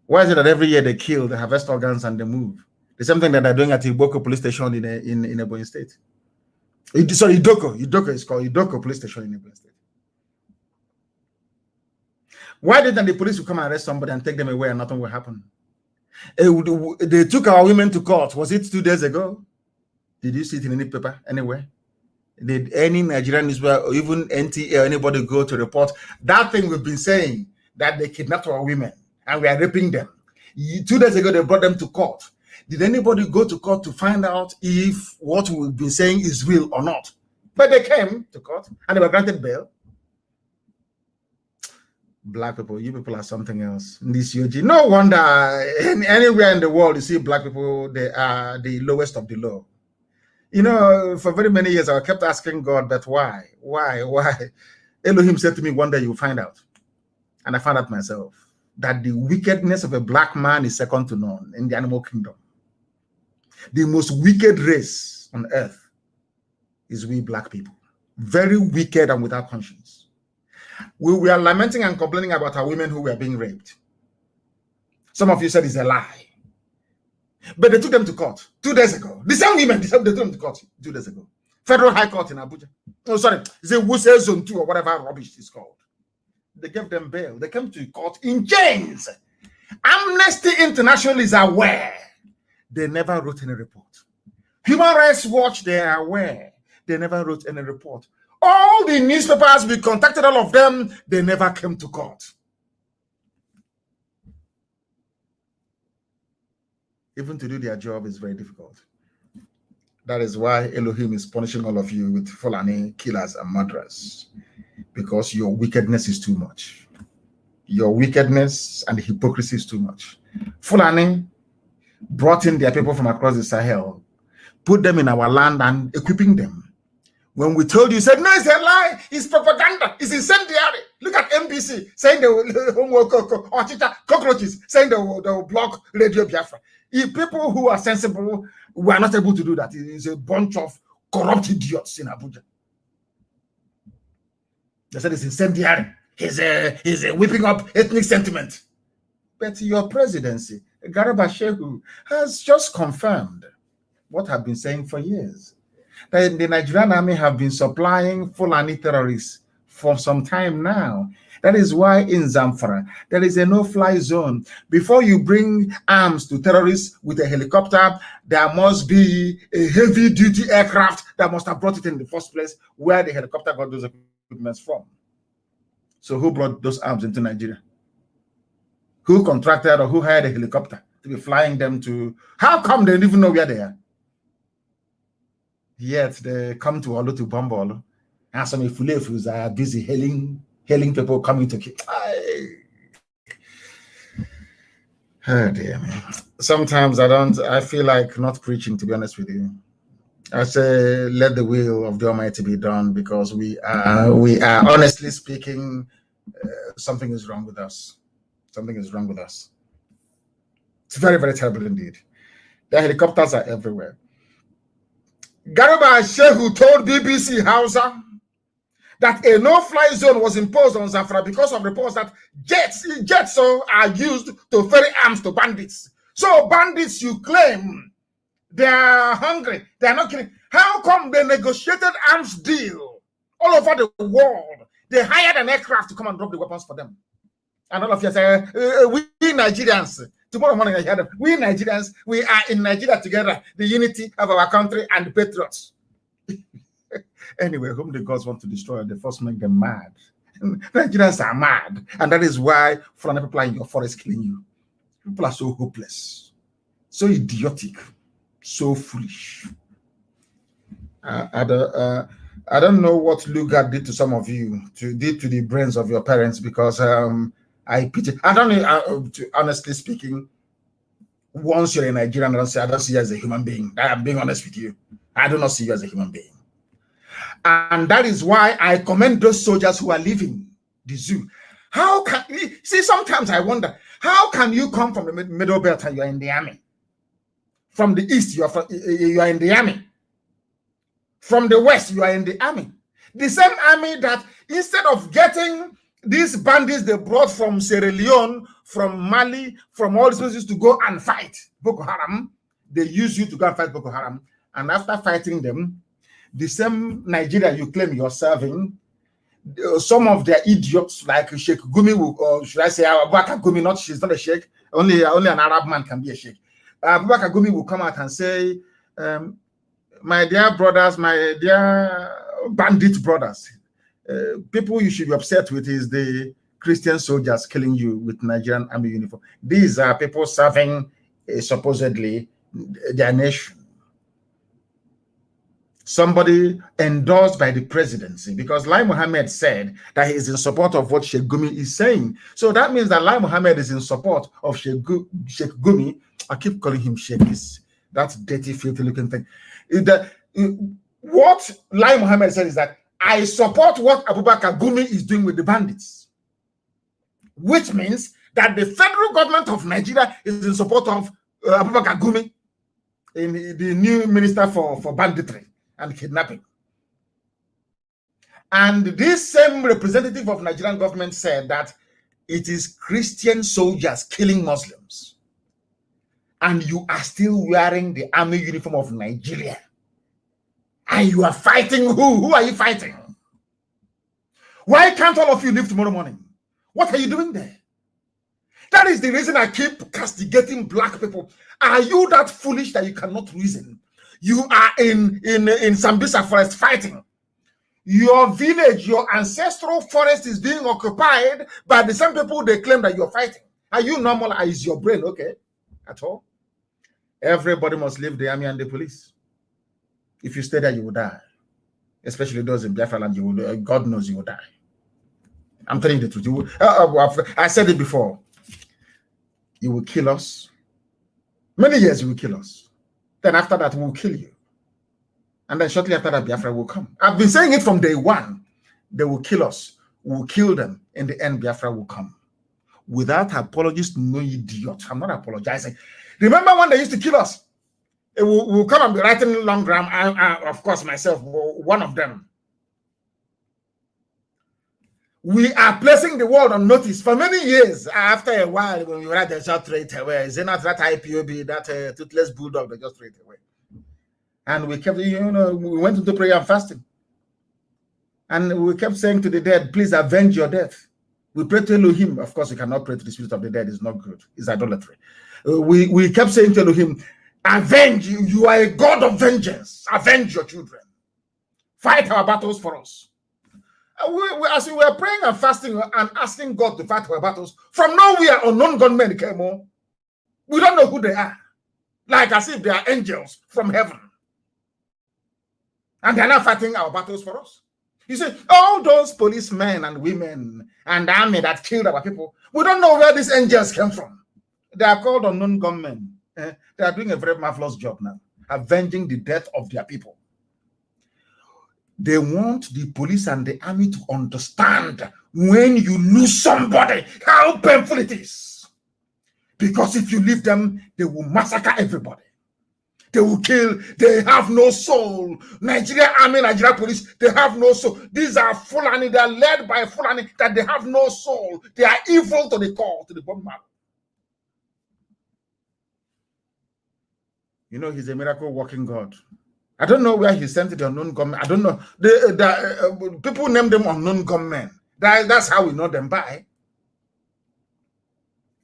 Why is it that every year they kill, they harvest organs, and they move? The same thing that they're doing at Iboko police station in Ebonyi State. Sorry, Idoko is called Idoko police station in Ebonyi State. Why didn't the police come and arrest somebody and take them away and nothing will happen? They took our women to court. Was it 2 days ago? Did you see it in any paper anywhere? Did any Nigerian newspaper or even NTA or anybody go to report that thing we've been saying, that they kidnapped our women and we are raping them? 2 days ago, they brought them to court. Did anybody go to court to find out if what we've been saying is real or not? But they came to court and they were granted bail. Black people, you people are something else. This UG. No wonder anywhere in the world you see black people, they are the lowest of the low. For very many years, I kept asking God, but why? Elohim said to me, one day you'll find out. And I found out myself that the wickedness of a black man is second to none in the animal kingdom. The most wicked race on earth is we black people. Very wicked and without conscience. We were lamenting and complaining about our women who were being raped. Some of you said it's a lie. But they took them to court 2 days ago. The same women, they took them to court 2 days ago. Federal High Court in Abuja. Oh, sorry. It's a Wuse Zone 2 or whatever rubbish it's called. They gave them bail. They came to court in chains. Amnesty International is aware. They never wrote any report. Human Rights Watch, they are aware. They never wrote any report. All the newspapers, we contacted all of them. They never came to court. Even to do their job is very difficult. That is why Elohim is punishing all of you with Fulani killers and murderers. Because your wickedness is too much. Your wickedness and hypocrisy is too much. Fulani brought in their people from across the Sahel, put them in our land and equipping them. When we told you, said, no, it's a lie, it's propaganda, it's incendiary. Look at NBC saying they will, cockroaches saying they will block Radio Biafra. If people who are sensible were not able to do that, it is a bunch of corrupt idiots in Abuja. They said it's incendiary. He's whipping up ethnic sentiment. But your presidency, Garba Shehu, has just confirmed what I've been saying for years. That the Nigerian army have been supplying Fulani terrorists for some time now. That is why in Zamfara, there is a no-fly zone. Before you bring arms to terrorists with a helicopter, there must be a heavy-duty aircraft that must have brought it in the first place, where the helicopter got those equipments from. So who brought those arms into Nigeria? Who contracted or who hired a helicopter to be flying them to? How come they don't even know where they are? Yet they come to Olu to bomb Olu. And some Ifulefus are busy hailing people coming to kill. Oh dear man. Sometimes I feel like not preaching, to be honest with you. I say let the will of the Almighty be done, because we are honestly speaking, something is wrong with us. Something is wrong with us. It's very, very terrible indeed. The helicopters are everywhere. Garba Shehu told BBC Hausa that a no-fly zone was imposed on Zamfara because of reports that jets are used to ferry arms to bandits. So bandits, you claim, they are hungry. They are not kidding. How come they negotiated arms deal all over the world? They hired an aircraft to come and drop the weapons for them. And all of you say, we Nigerians, tomorrow morning I hear them, we Nigerians, we are in Nigeria together, the unity of our country and the patriots. Anyway, whom the gods want to destroy, they first make them mad. Nigerians are mad. And that is why foreign people are in your forest killing you. People are so hopeless, so idiotic, so foolish. I don't know what Lugard did to some of you, did to the brains of your parents, because I pity. I don't know, honestly speaking, Once you're a Nigerian, I don't see you as a human being. I'm being honest with you. I do not see you as a human being. And that is why I commend those soldiers who are leaving the zoo. How can you see? Sometimes I wonder, how can you come from the middle belt and you are in the army? From the east, you are in the army. From the west, you are in the army. The same army that instead of getting these bandits they brought from Sierra Leone, from Mali, from all these places to go and fight Boko Haram, they use you to go and fight Boko Haram. And after fighting them, the same Nigeria you claim you're serving, some of their idiots like Sheikh Gumi, or should I say Abubakar Gumi, she's not a sheikh, only an Arab man can be a sheikh. Abubakar Gumi will come out and say, my dear brothers, my dear bandit brothers, people you should be upset with is the Christian soldiers killing you with Nigerian army uniform. These are people serving supposedly their nation. Somebody endorsed by the presidency, because Lai Mohammed said that he is in support of what Sheikh Gumi is saying. So that means that Lai Mohammed is in support of Sheikh Gumi. I keep calling him Sheikh, that dirty, filthy looking thing. What Lai Mohammed said is that I support what Abubakar Gumi is doing with the bandits, which means that the federal government of Nigeria is in support of Abubakar Gumi, in the new minister for banditry and kidnapping. And this same representative of Nigerian government said that it is Christian soldiers killing Muslims. And you are still wearing the army uniform of Nigeria. And you are fighting who? Who are you fighting? Why can't all of you leave tomorrow morning? What are you doing there? That is the reason I keep castigating black people. Are you that foolish that you cannot reason? You are in Sambisa forest fighting. Your village, your ancestral forest is being occupied by the same people they claim that you're fighting. Are you normal? Is your brain okay at all? Everybody must leave the army and the police. If you stay there, you will die. Especially those in Biafra land, you will. God knows you will die. I'm telling you the truth. You will, I said it before. You will kill us. Many years you will kill us. Then after that, we will kill you. And then shortly after that, Biafra will come. I've been saying it from day one. They will kill us. We will kill them. In the end, Biafra will come. Without apologies, no idiot. I'm not apologizing. Remember when they used to kill us? We'll come and be writing long gram. Of course, myself, one of them. We are placing the world on notice for many years. After a while, when we write the short straight away, is it not that IPOB, that toothless bulldog, they just straight away? And we kept, we went into prayer and fasting. And we kept saying to the dead, please avenge your death. We pray to Elohim. Of course, we cannot pray to the spirit of the dead. It's not good. It's idolatry. We kept saying to Elohim, avenge you. You are a God of vengeance. Avenge your children. Fight our battles for us. As we were praying and fasting and asking God to fight our battles, from nowhere unknown gunmen came on. We don't know who they are. Like as if they are angels from heaven. And they're not fighting our battles for us. You see, all those policemen and women and army that killed our people, we don't know where these angels came from. They are called unknown gunmen. They are doing a very marvelous job now, avenging the death of their people. They want the police and the army to understand when you lose somebody, how painful it is. Because if you leave them, they will massacre everybody. They will kill. They have no soul. Nigeria army, Nigeria police, they have no soul. These are Fulani. They are led by Fulani that they have no soul. They are evil to the core, to the bone marrow. You know, he's a miracle working God. I don't know where he sent the unknown gunmen. I don't know. People name them unknown gunmen. That's how we know them by.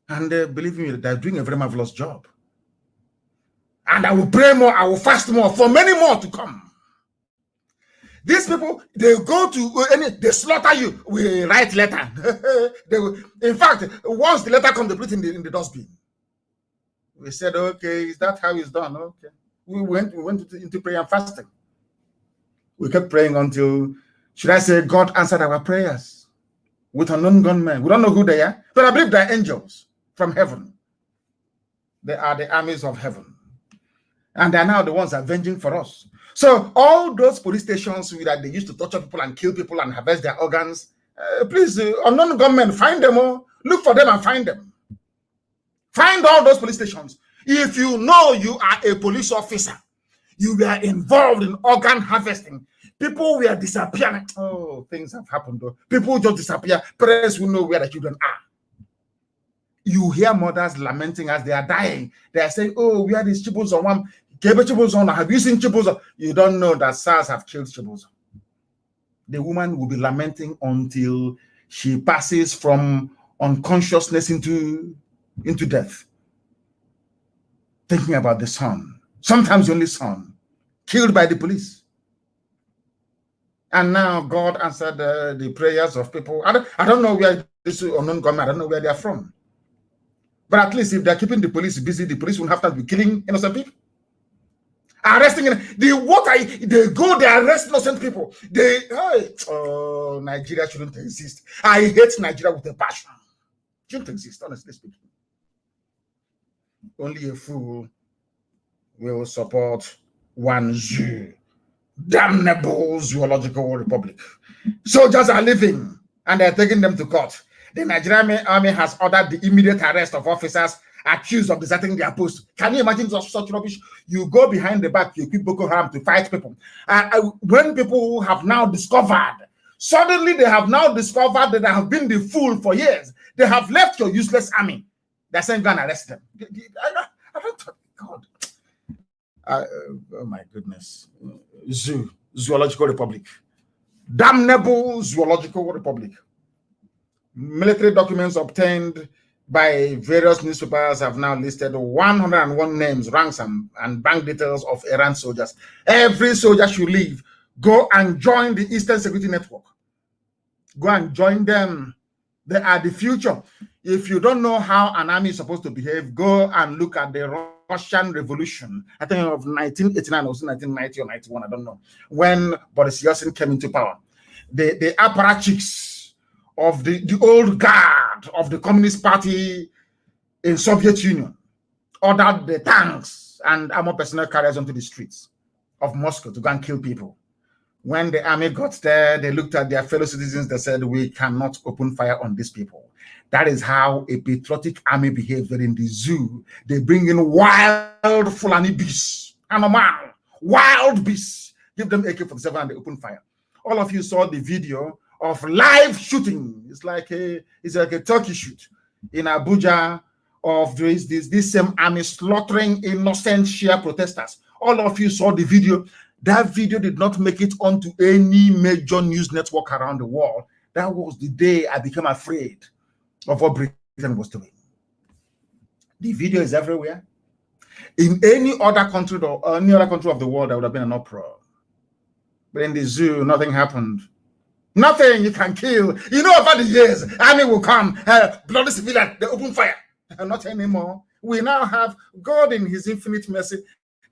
And believe me, they're doing a very marvelous job. And I will pray more, I will fast more, for many more to come. These people, they go to, they slaughter you. We write letter. In fact, once the letter comes, they put it in the dustbin. We said, okay, is that how it's done? Okay. We went into prayer and fasting. We kept praying until, should I say, God answered our prayers with unknown gunmen. We don't know who they are, but I believe they're angels from heaven. They are the armies of heaven. And they are now the ones avenging for us. So all those police stations that they used to torture people and kill people and harvest their organs, please, unknown government, find them all. Look for them and find them. Find all those police stations. If you know you are a police officer, you were involved in organ harvesting, people were disappearing. Oh, things have happened though. People just disappear. Parents will know where the children are. You hear mothers lamenting as they are dying. They are saying, oh, we had these Chibuzon. Have you seen Chibuzon? You don't know that SARS have killed Chibuzon. The woman will be lamenting until she passes from unconsciousness into death. Thinking about the son, sometimes the only son, killed by the police. And now God answered the prayers of people. I don't know where this unknown government, I don't know where they are from. But at least if they're keeping the police busy, the police won't have to be killing innocent people. Arresting they go, they arrest innocent people. Nigeria shouldn't exist. I hate Nigeria with a passion. It shouldn't exist, honestly speaking. Only a fool will support one zoo. Damnable zoological republic. Soldiers are living and they're taking them to court. The Nigerian army has ordered the immediate arrest of officers accused of deserting their post. Can you imagine such rubbish? You go behind the back, you equip Boko Haram to fight people. When people have now discovered, suddenly they have now discovered that they have been the fool for years. They have left your useless army. They're saying, go and arrest them. I don't God. Oh my goodness. Zoological Republic. Damnable Zoological Republic. Military documents obtained by various newspapers have now listed 101 names, ranks, and bank details of Iran soldiers. Every soldier should leave. Go and join the Eastern Security Network. Go and join them. They are the future. If you don't know how an army is supposed to behave, go and look at the Russian Revolution. I think of 1989 or 1990 or 91, I don't know, when Boris Yeltsin came into power. The apparatchiks of the old guard of the Communist Party in Soviet Union ordered the tanks and armored personnel carriers onto the streets of Moscow to go and kill people. When the army got there, they looked at their fellow citizens. They said, we cannot open fire on these people. That is how a patriotic army behaves in the zoo. They bring in wild Fulani beasts, animal, wild beasts. Give them AK-47 and they open fire. All of you saw the video of live shooting. It's like a turkey shoot in Abuja of this same army slaughtering innocent Shia protesters. All of you saw the video. That video did not make it onto any major news network around the world. That was the day I became afraid of what Britain was doing. The video is everywhere. In any other country or any other country of the world, there would have been an uproar. But in the zoo, nothing happened. Nothing you can kill. You know, over the years, army will come, bloody civilian, they open fire. Not anymore. We now have God in his infinite mercy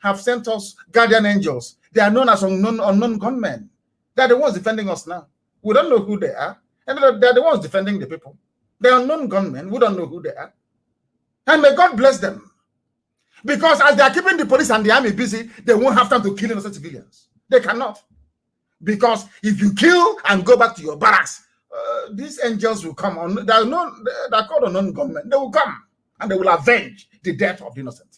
have sent us guardian angels. They are known as unknown gunmen. They're the ones defending us now. We don't know who they are. And they're the ones defending the people. They're unknown gunmen. We don't know who they are. And may God bless them. Because as they are keeping the police and the army busy, they won't have time to kill innocent civilians. They cannot. Because if you kill and go back to your barracks, these angels will come on. They're called unknown gunmen. They will come and they will avenge the death of the innocent.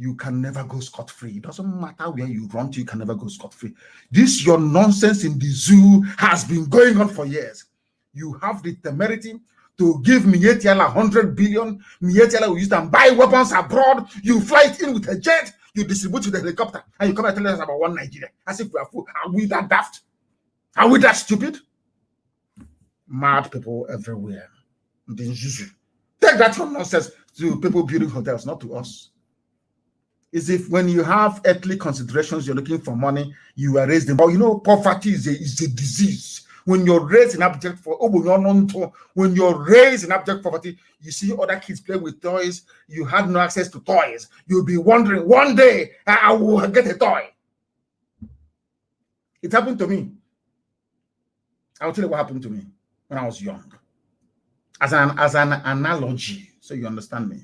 You can never go scot-free. It doesn't matter where you run to, you can never go scot-free. This your nonsense in the zoo has been going on for years. You have the temerity to give Mietiala 100 billion. Mietiala will use them, buy weapons abroad. You fly it in with a jet, you distribute with a helicopter, and you come and tell us about one Nigeria. As if we are fool. Are we that daft? Are we that stupid? Mad people everywhere. Take that from nonsense to people building hotels, not to us. Is if when you have earthly considerations, you're looking for money, you are raised in. But you know, poverty is a disease. When you're raised in abject when you're raised in abject poverty, you see other kids play with toys. You had no access to toys. You'll be wondering, one day I will get a toy. It happened to me. I'll tell you what happened to me when I was young. As an analogy, So you understand me.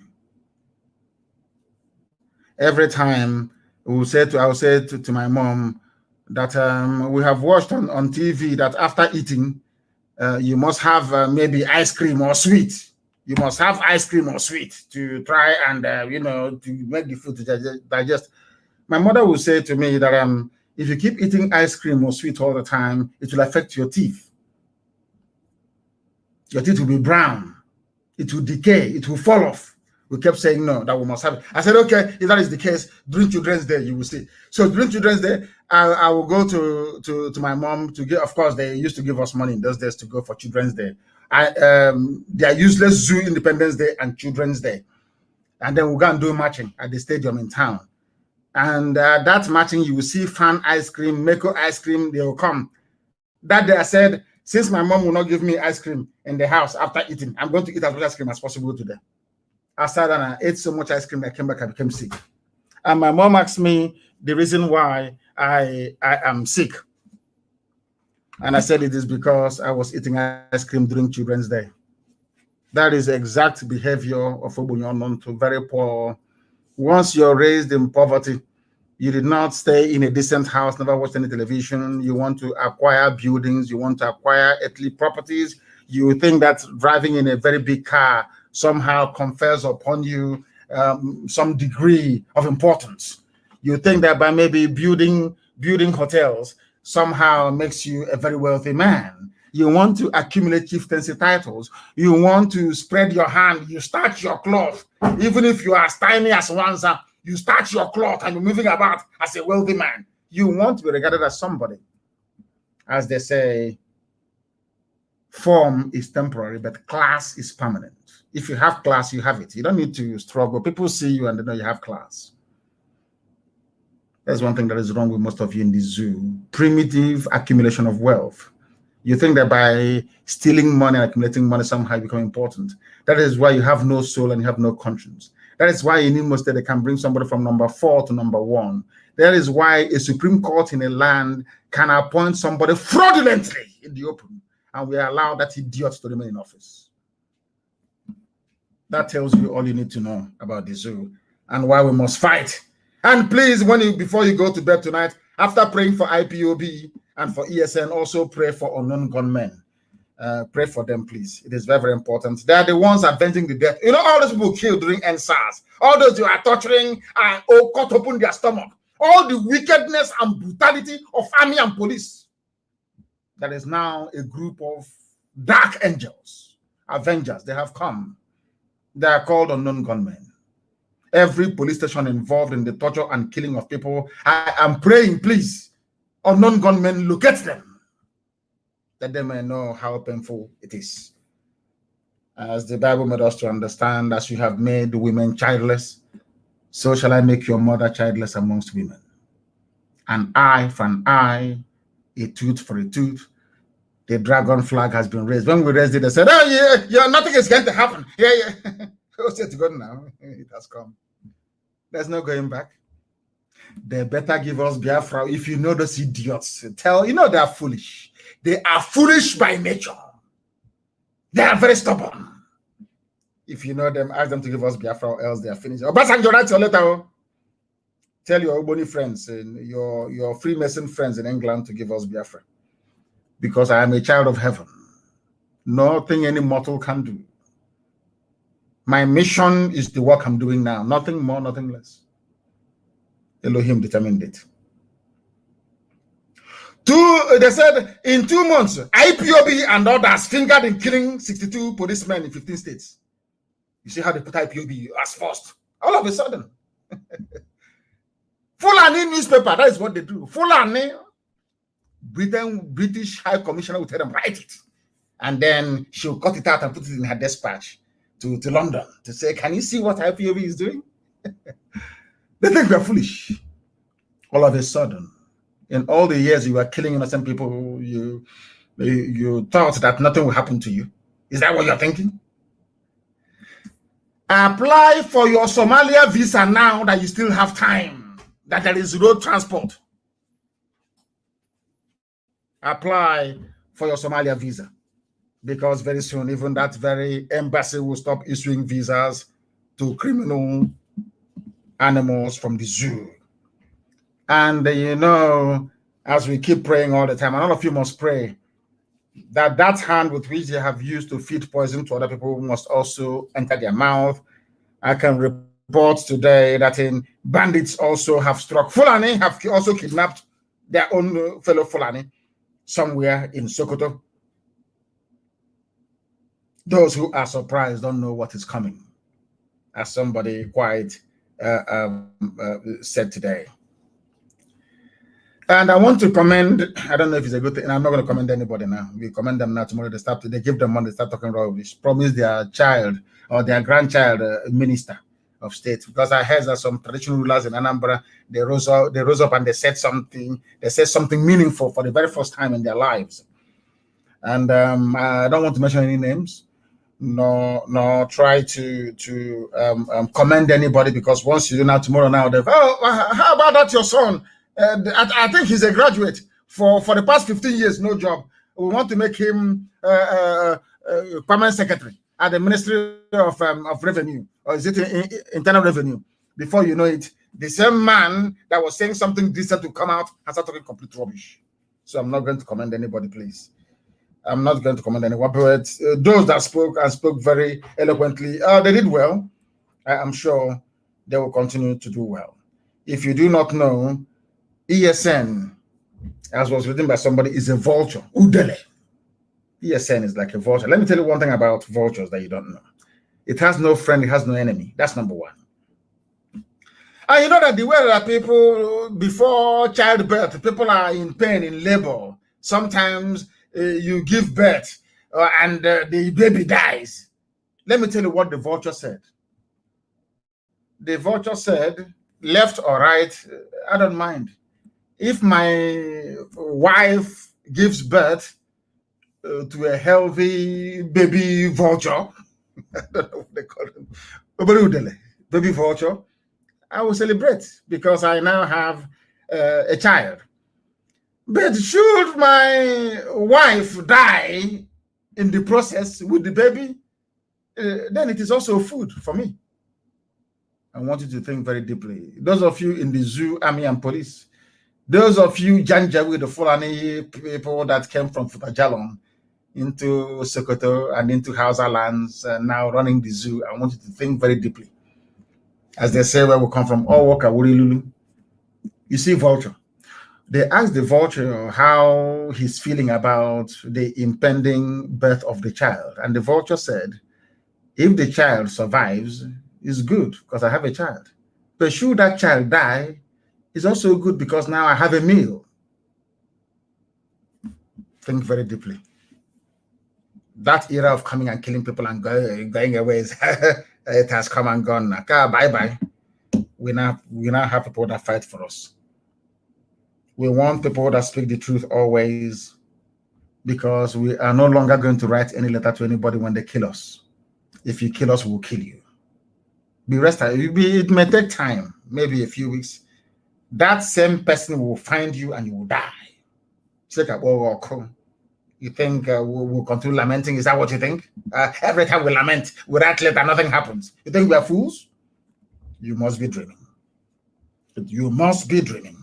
Every time I will say to my mom that we have watched on TV that after eating, you must have maybe ice cream or sweet. You must have ice cream or sweet to try and, to make the food to digest. My mother will say to me that if you keep eating ice cream or sweet all the time, it will affect your teeth. Your teeth will be brown. It will decay. It will fall off. We kept saying no, that we must have it. I said, okay, if that is the case, during Children's Day, you will see. So during Children's Day, I will go to my mom to get, of course, they used to give us money in those days to go for Children's Day. They are useless Zoo Independence Day and Children's Day. And then we'll go and do matching at the stadium in town. And that matching, you will see Fan ice cream, Mako ice cream, they will come. That day I said, since my mom will not give me ice cream in the house after eating, I'm going to eat as much ice cream as possible today. I started and I ate so much ice cream, I came back, I became sick. And my mom asked me the reason why I am sick. And I said it is because I was eating ice cream during Children's Day. That is exact behavior of Obunyonon to very poor. Once you're raised in poverty, you did not stay in a decent house, never watched any television, you want to acquire buildings, you want to acquire earthly properties, you think that driving in a very big car somehow confers upon you some degree of importance. You think that by maybe building hotels somehow makes you a very wealthy man. You want to accumulate chieftaincy titles. You want to spread your hand. You starch your cloth. Even if you are as tiny as Wanza, you starch your cloth and you're moving about as a wealthy man. You want to be regarded as somebody. As they say, form is temporary, but class is permanent. If you have class, you have it. You don't need to struggle. People see you and they know you have class. That's one thing that is wrong with most of you in the zoo. Primitive accumulation of wealth. You think that by stealing money and accumulating money somehow you become important. That is why you have no soul and you have no conscience. That is why in Imo State they can bring somebody from number 4 to number 1. That is why a Supreme Court in a land can appoint somebody fraudulently in the open, and we allow that idiot to remain in office. That tells you all you need to know about the zoo and why we must fight. And please, before you go to bed tonight, after praying for IPOB and for ESN, also pray for unknown gunmen. Pray for them, please. It is very, very important. They are the ones avenging the death. You know, all those people killed during NSAS, all those you are torturing and cut open their stomach, all the wickedness and brutality of army and police. That is now a group of dark angels, avengers. They have come. They are called unknown gunmen. Every police station involved in the torture and killing of people, I am praying, please, unknown gunmen, locate them, that they may know how painful it is. As the Bible made us to understand, as you have made women childless, so shall I make your mother childless amongst women. An eye for an eye, a tooth for a tooth. The dragon flag has been raised. When we raised it, they said, oh, yeah, nothing is going to happen. Yeah. What's it to go now? It has come. There's no going back. They better give us Biafra. If you know those idiots, they are foolish. They are foolish by nature. They are very stubborn. If you know them, ask them to give us Biafra or else they are finished. Obasanjo, write your letter. Tell your Ogboni friends and your Freemason friends in England to give us Biafra. Because I am a child of heaven. Nothing any mortal can do. My mission is the work I'm doing now. Nothing more, nothing less. Elohim determined it. They said in 2 months, IPOB and others fingered in killing 62 policemen in 15 states. You see how they put IPOB as first. All of a sudden. Fulani newspaper, that is what they do. Fulani, British High Commissioner will tell them, write it. And then she'll cut it out and put it in her dispatch to London to say, can you see what IPOB is doing? They think we're foolish. All of a sudden, in all the years you were killing innocent people, you thought that nothing will happen to you. Is that what you're thinking? Apply for your Somalia visa now that you still have time, that there is road transport. Apply for your Somalia visa. because very soon even that very embassy will stop issuing visas to criminal animals from the zoo. And as we keep praying all the time, and all of you must pray that that hand with which they have used to feed poison to other people must also enter their mouth. I can report today that in bandits also have struck. Fulani have also kidnapped their own fellow Fulani somewhere in Sokoto. Those who are surprised don't know what is coming, as somebody quite said today. And I want to commend, I don't know if it's a good thing, I'm not going to commend anybody now. We commend them now. Tomorrow they give them money, they start talking rubbish, promise their child or their grandchild a minister of state. Because I heard that some traditional rulers in Anambra, they rose up and they said something meaningful for the very first time in their lives. And I don't want to mention any names, nor try to commend anybody, because once you do now, tomorrow now, how about that your son? I think he's a graduate for the past 15 years, no job. We want to make him permanent secretary at the Ministry of Revenue, or is it Internal Revenue? Before you know it, the same man that was saying something decent to come out and start talking complete rubbish. So I'm not going to commend anybody, please. I'm not going to commend anyone, but those that spoke and spoke very eloquently, they did well. I'm sure they will continue to do well. If you do not know, ESN, as was written by somebody, is a vulture. Udele. ESN is like a vulture. Let me tell you one thing about vultures that you don't know. It has no friend, it has no enemy. That's number one. And you know that the way that people, before childbirth, people are in pain, in labor. Sometimes you give birth and the baby dies. Let me tell you what the vulture said. The vulture said, left or right, I don't mind. If my wife gives birth to a healthy baby vulture, I don't know what they call them, baby vulture, I will celebrate because I now have a child. But should my wife die in the process with the baby, then it is also food for me. I want you to think very deeply. Those of you in the zoo, army, and police, those of you Janjaweed, the Fulani people that came from Futajalon into Sokoto and into Hausa lands and now running the zoo, I want you to think very deeply. As they say, where we come from, Owoka, Wurilulu. You see vulture. They asked the vulture how he's feeling about the impending birth of the child. And the vulture said, if the child survives, it's good because I have a child. But should that child die, it's also good because now I have a meal. Think very deeply. That era of coming and killing people and going away, it has come and gone. Bye-bye. We now have people that fight for us. We want people that speak the truth always, because we are no longer going to write any letter to anybody when they kill us. If you kill us, we'll kill you. Be rest. It may take time, maybe a few weeks. That same person will find you and you will die. You think we'll continue lamenting? Is that what you think? Every time we lament, we write letter, nothing happens. You think we are fools? You must be dreaming. You must be dreaming.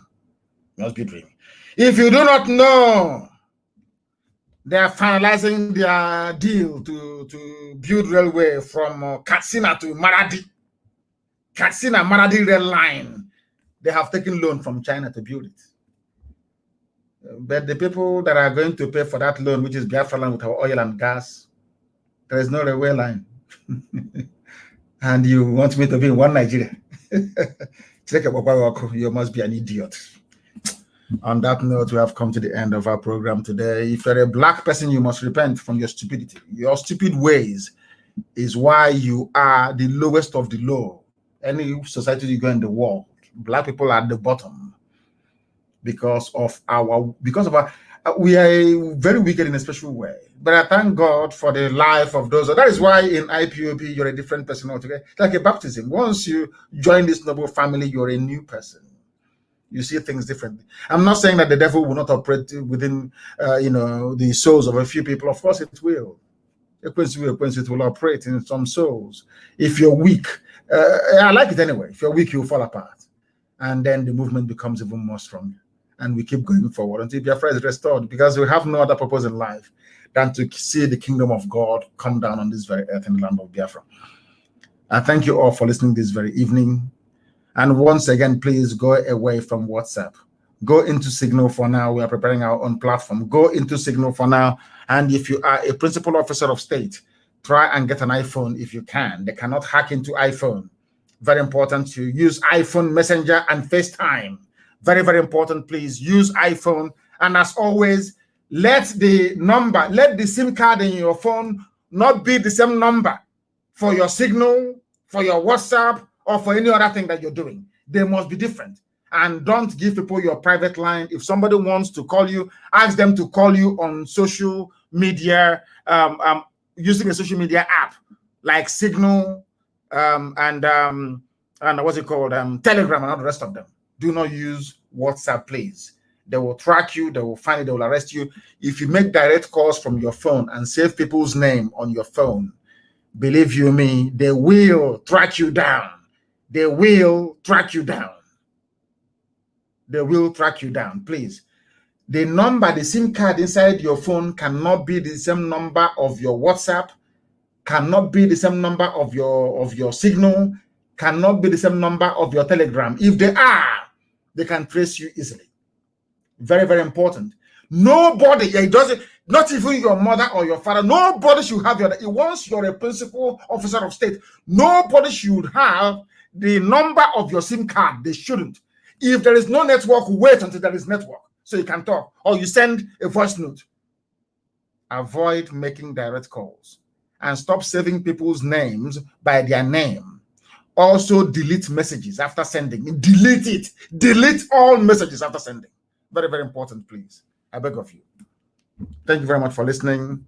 You must be dreaming. If you do not know, they are finalizing their deal to build railway from Katsina to Maradi. Katsina Maradi rail line. They have taken loan from China to build it. But the people that are going to pay for that loan, which is Biafra land with our oil and gas, there is no railway line. And you want me to be in one Nigeria? You must be an idiot. On that note, we have come to the end of our program today. If you're a black person, you must repent from your stupidity. Your stupid ways is why you are the lowest of the low. Any society you go in the world, black people are at the bottom because of our we are very wicked in a special way. But I thank God for the life of those. That is why in IPOB you're a different person altogether. Like a baptism. Once you join this noble family, you're a new person. You see things differently. I'm not saying that the devil will not operate within the souls of a few people. Of course it will. It will operate in some souls. If you're weak, I like it anyway. If you're weak, you'll fall apart. And then the movement becomes even more strong. And we keep going forward until Biafra is restored, because we have no other purpose in life than to see the kingdom of God come down on this very earth in the land of Biafra. I thank you all for listening this very evening. And once again, please go away from WhatsApp. Go into Signal for now. We are preparing our own platform. Go into Signal for now. And if you are a principal officer of state, try and get an iPhone if you can. They cannot hack into iPhone. Very important to use iPhone Messenger and FaceTime. Very, very important. Please use iPhone. And as always, let the SIM card in your phone not be the same number for your Signal, for your WhatsApp, or for any other thing that you're doing. They must be different. And don't give people your private line. If somebody wants to call you, ask them to call you on social media, using a social media app like Signal and what's it called, Telegram, and all the rest of them. Do not use WhatsApp, please. They will track you. They will find you. They will arrest you. If you make direct calls from your phone and save people's name on your phone, believe you me, they will track you down. They will track you down. They will track you down, please. The number, the SIM card inside your phone cannot be the same number of your WhatsApp, cannot be the same number of your Signal, cannot be the same number of your Telegram. If they are, they can trace you easily. Very, very important. Nobody, it doesn't, not even your mother or your father, nobody should have your, once you're a principal officer of state, nobody should have the number of your SIM card. They shouldn't. If there is no network, wait until there is network so you can talk, or you send a voice note. Avoid making direct calls and stop saving people's names by their name. Also delete messages after sending. Delete it. Delete all messages after sending. Very, very important, please. I beg of you. Thank you very much for listening.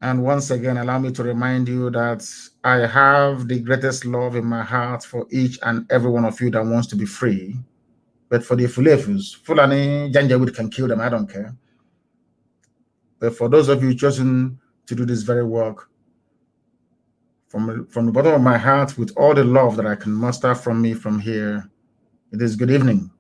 And once again, allow me to remind you that I have the greatest love in my heart for each and every one of you that wants to be free. But for the Fulefus, Fulani, Janjaweed can kill them, I don't care. But for those of you chosen to do this very work, from the bottom of my heart, with all the love that I can muster from me from here, it is good evening.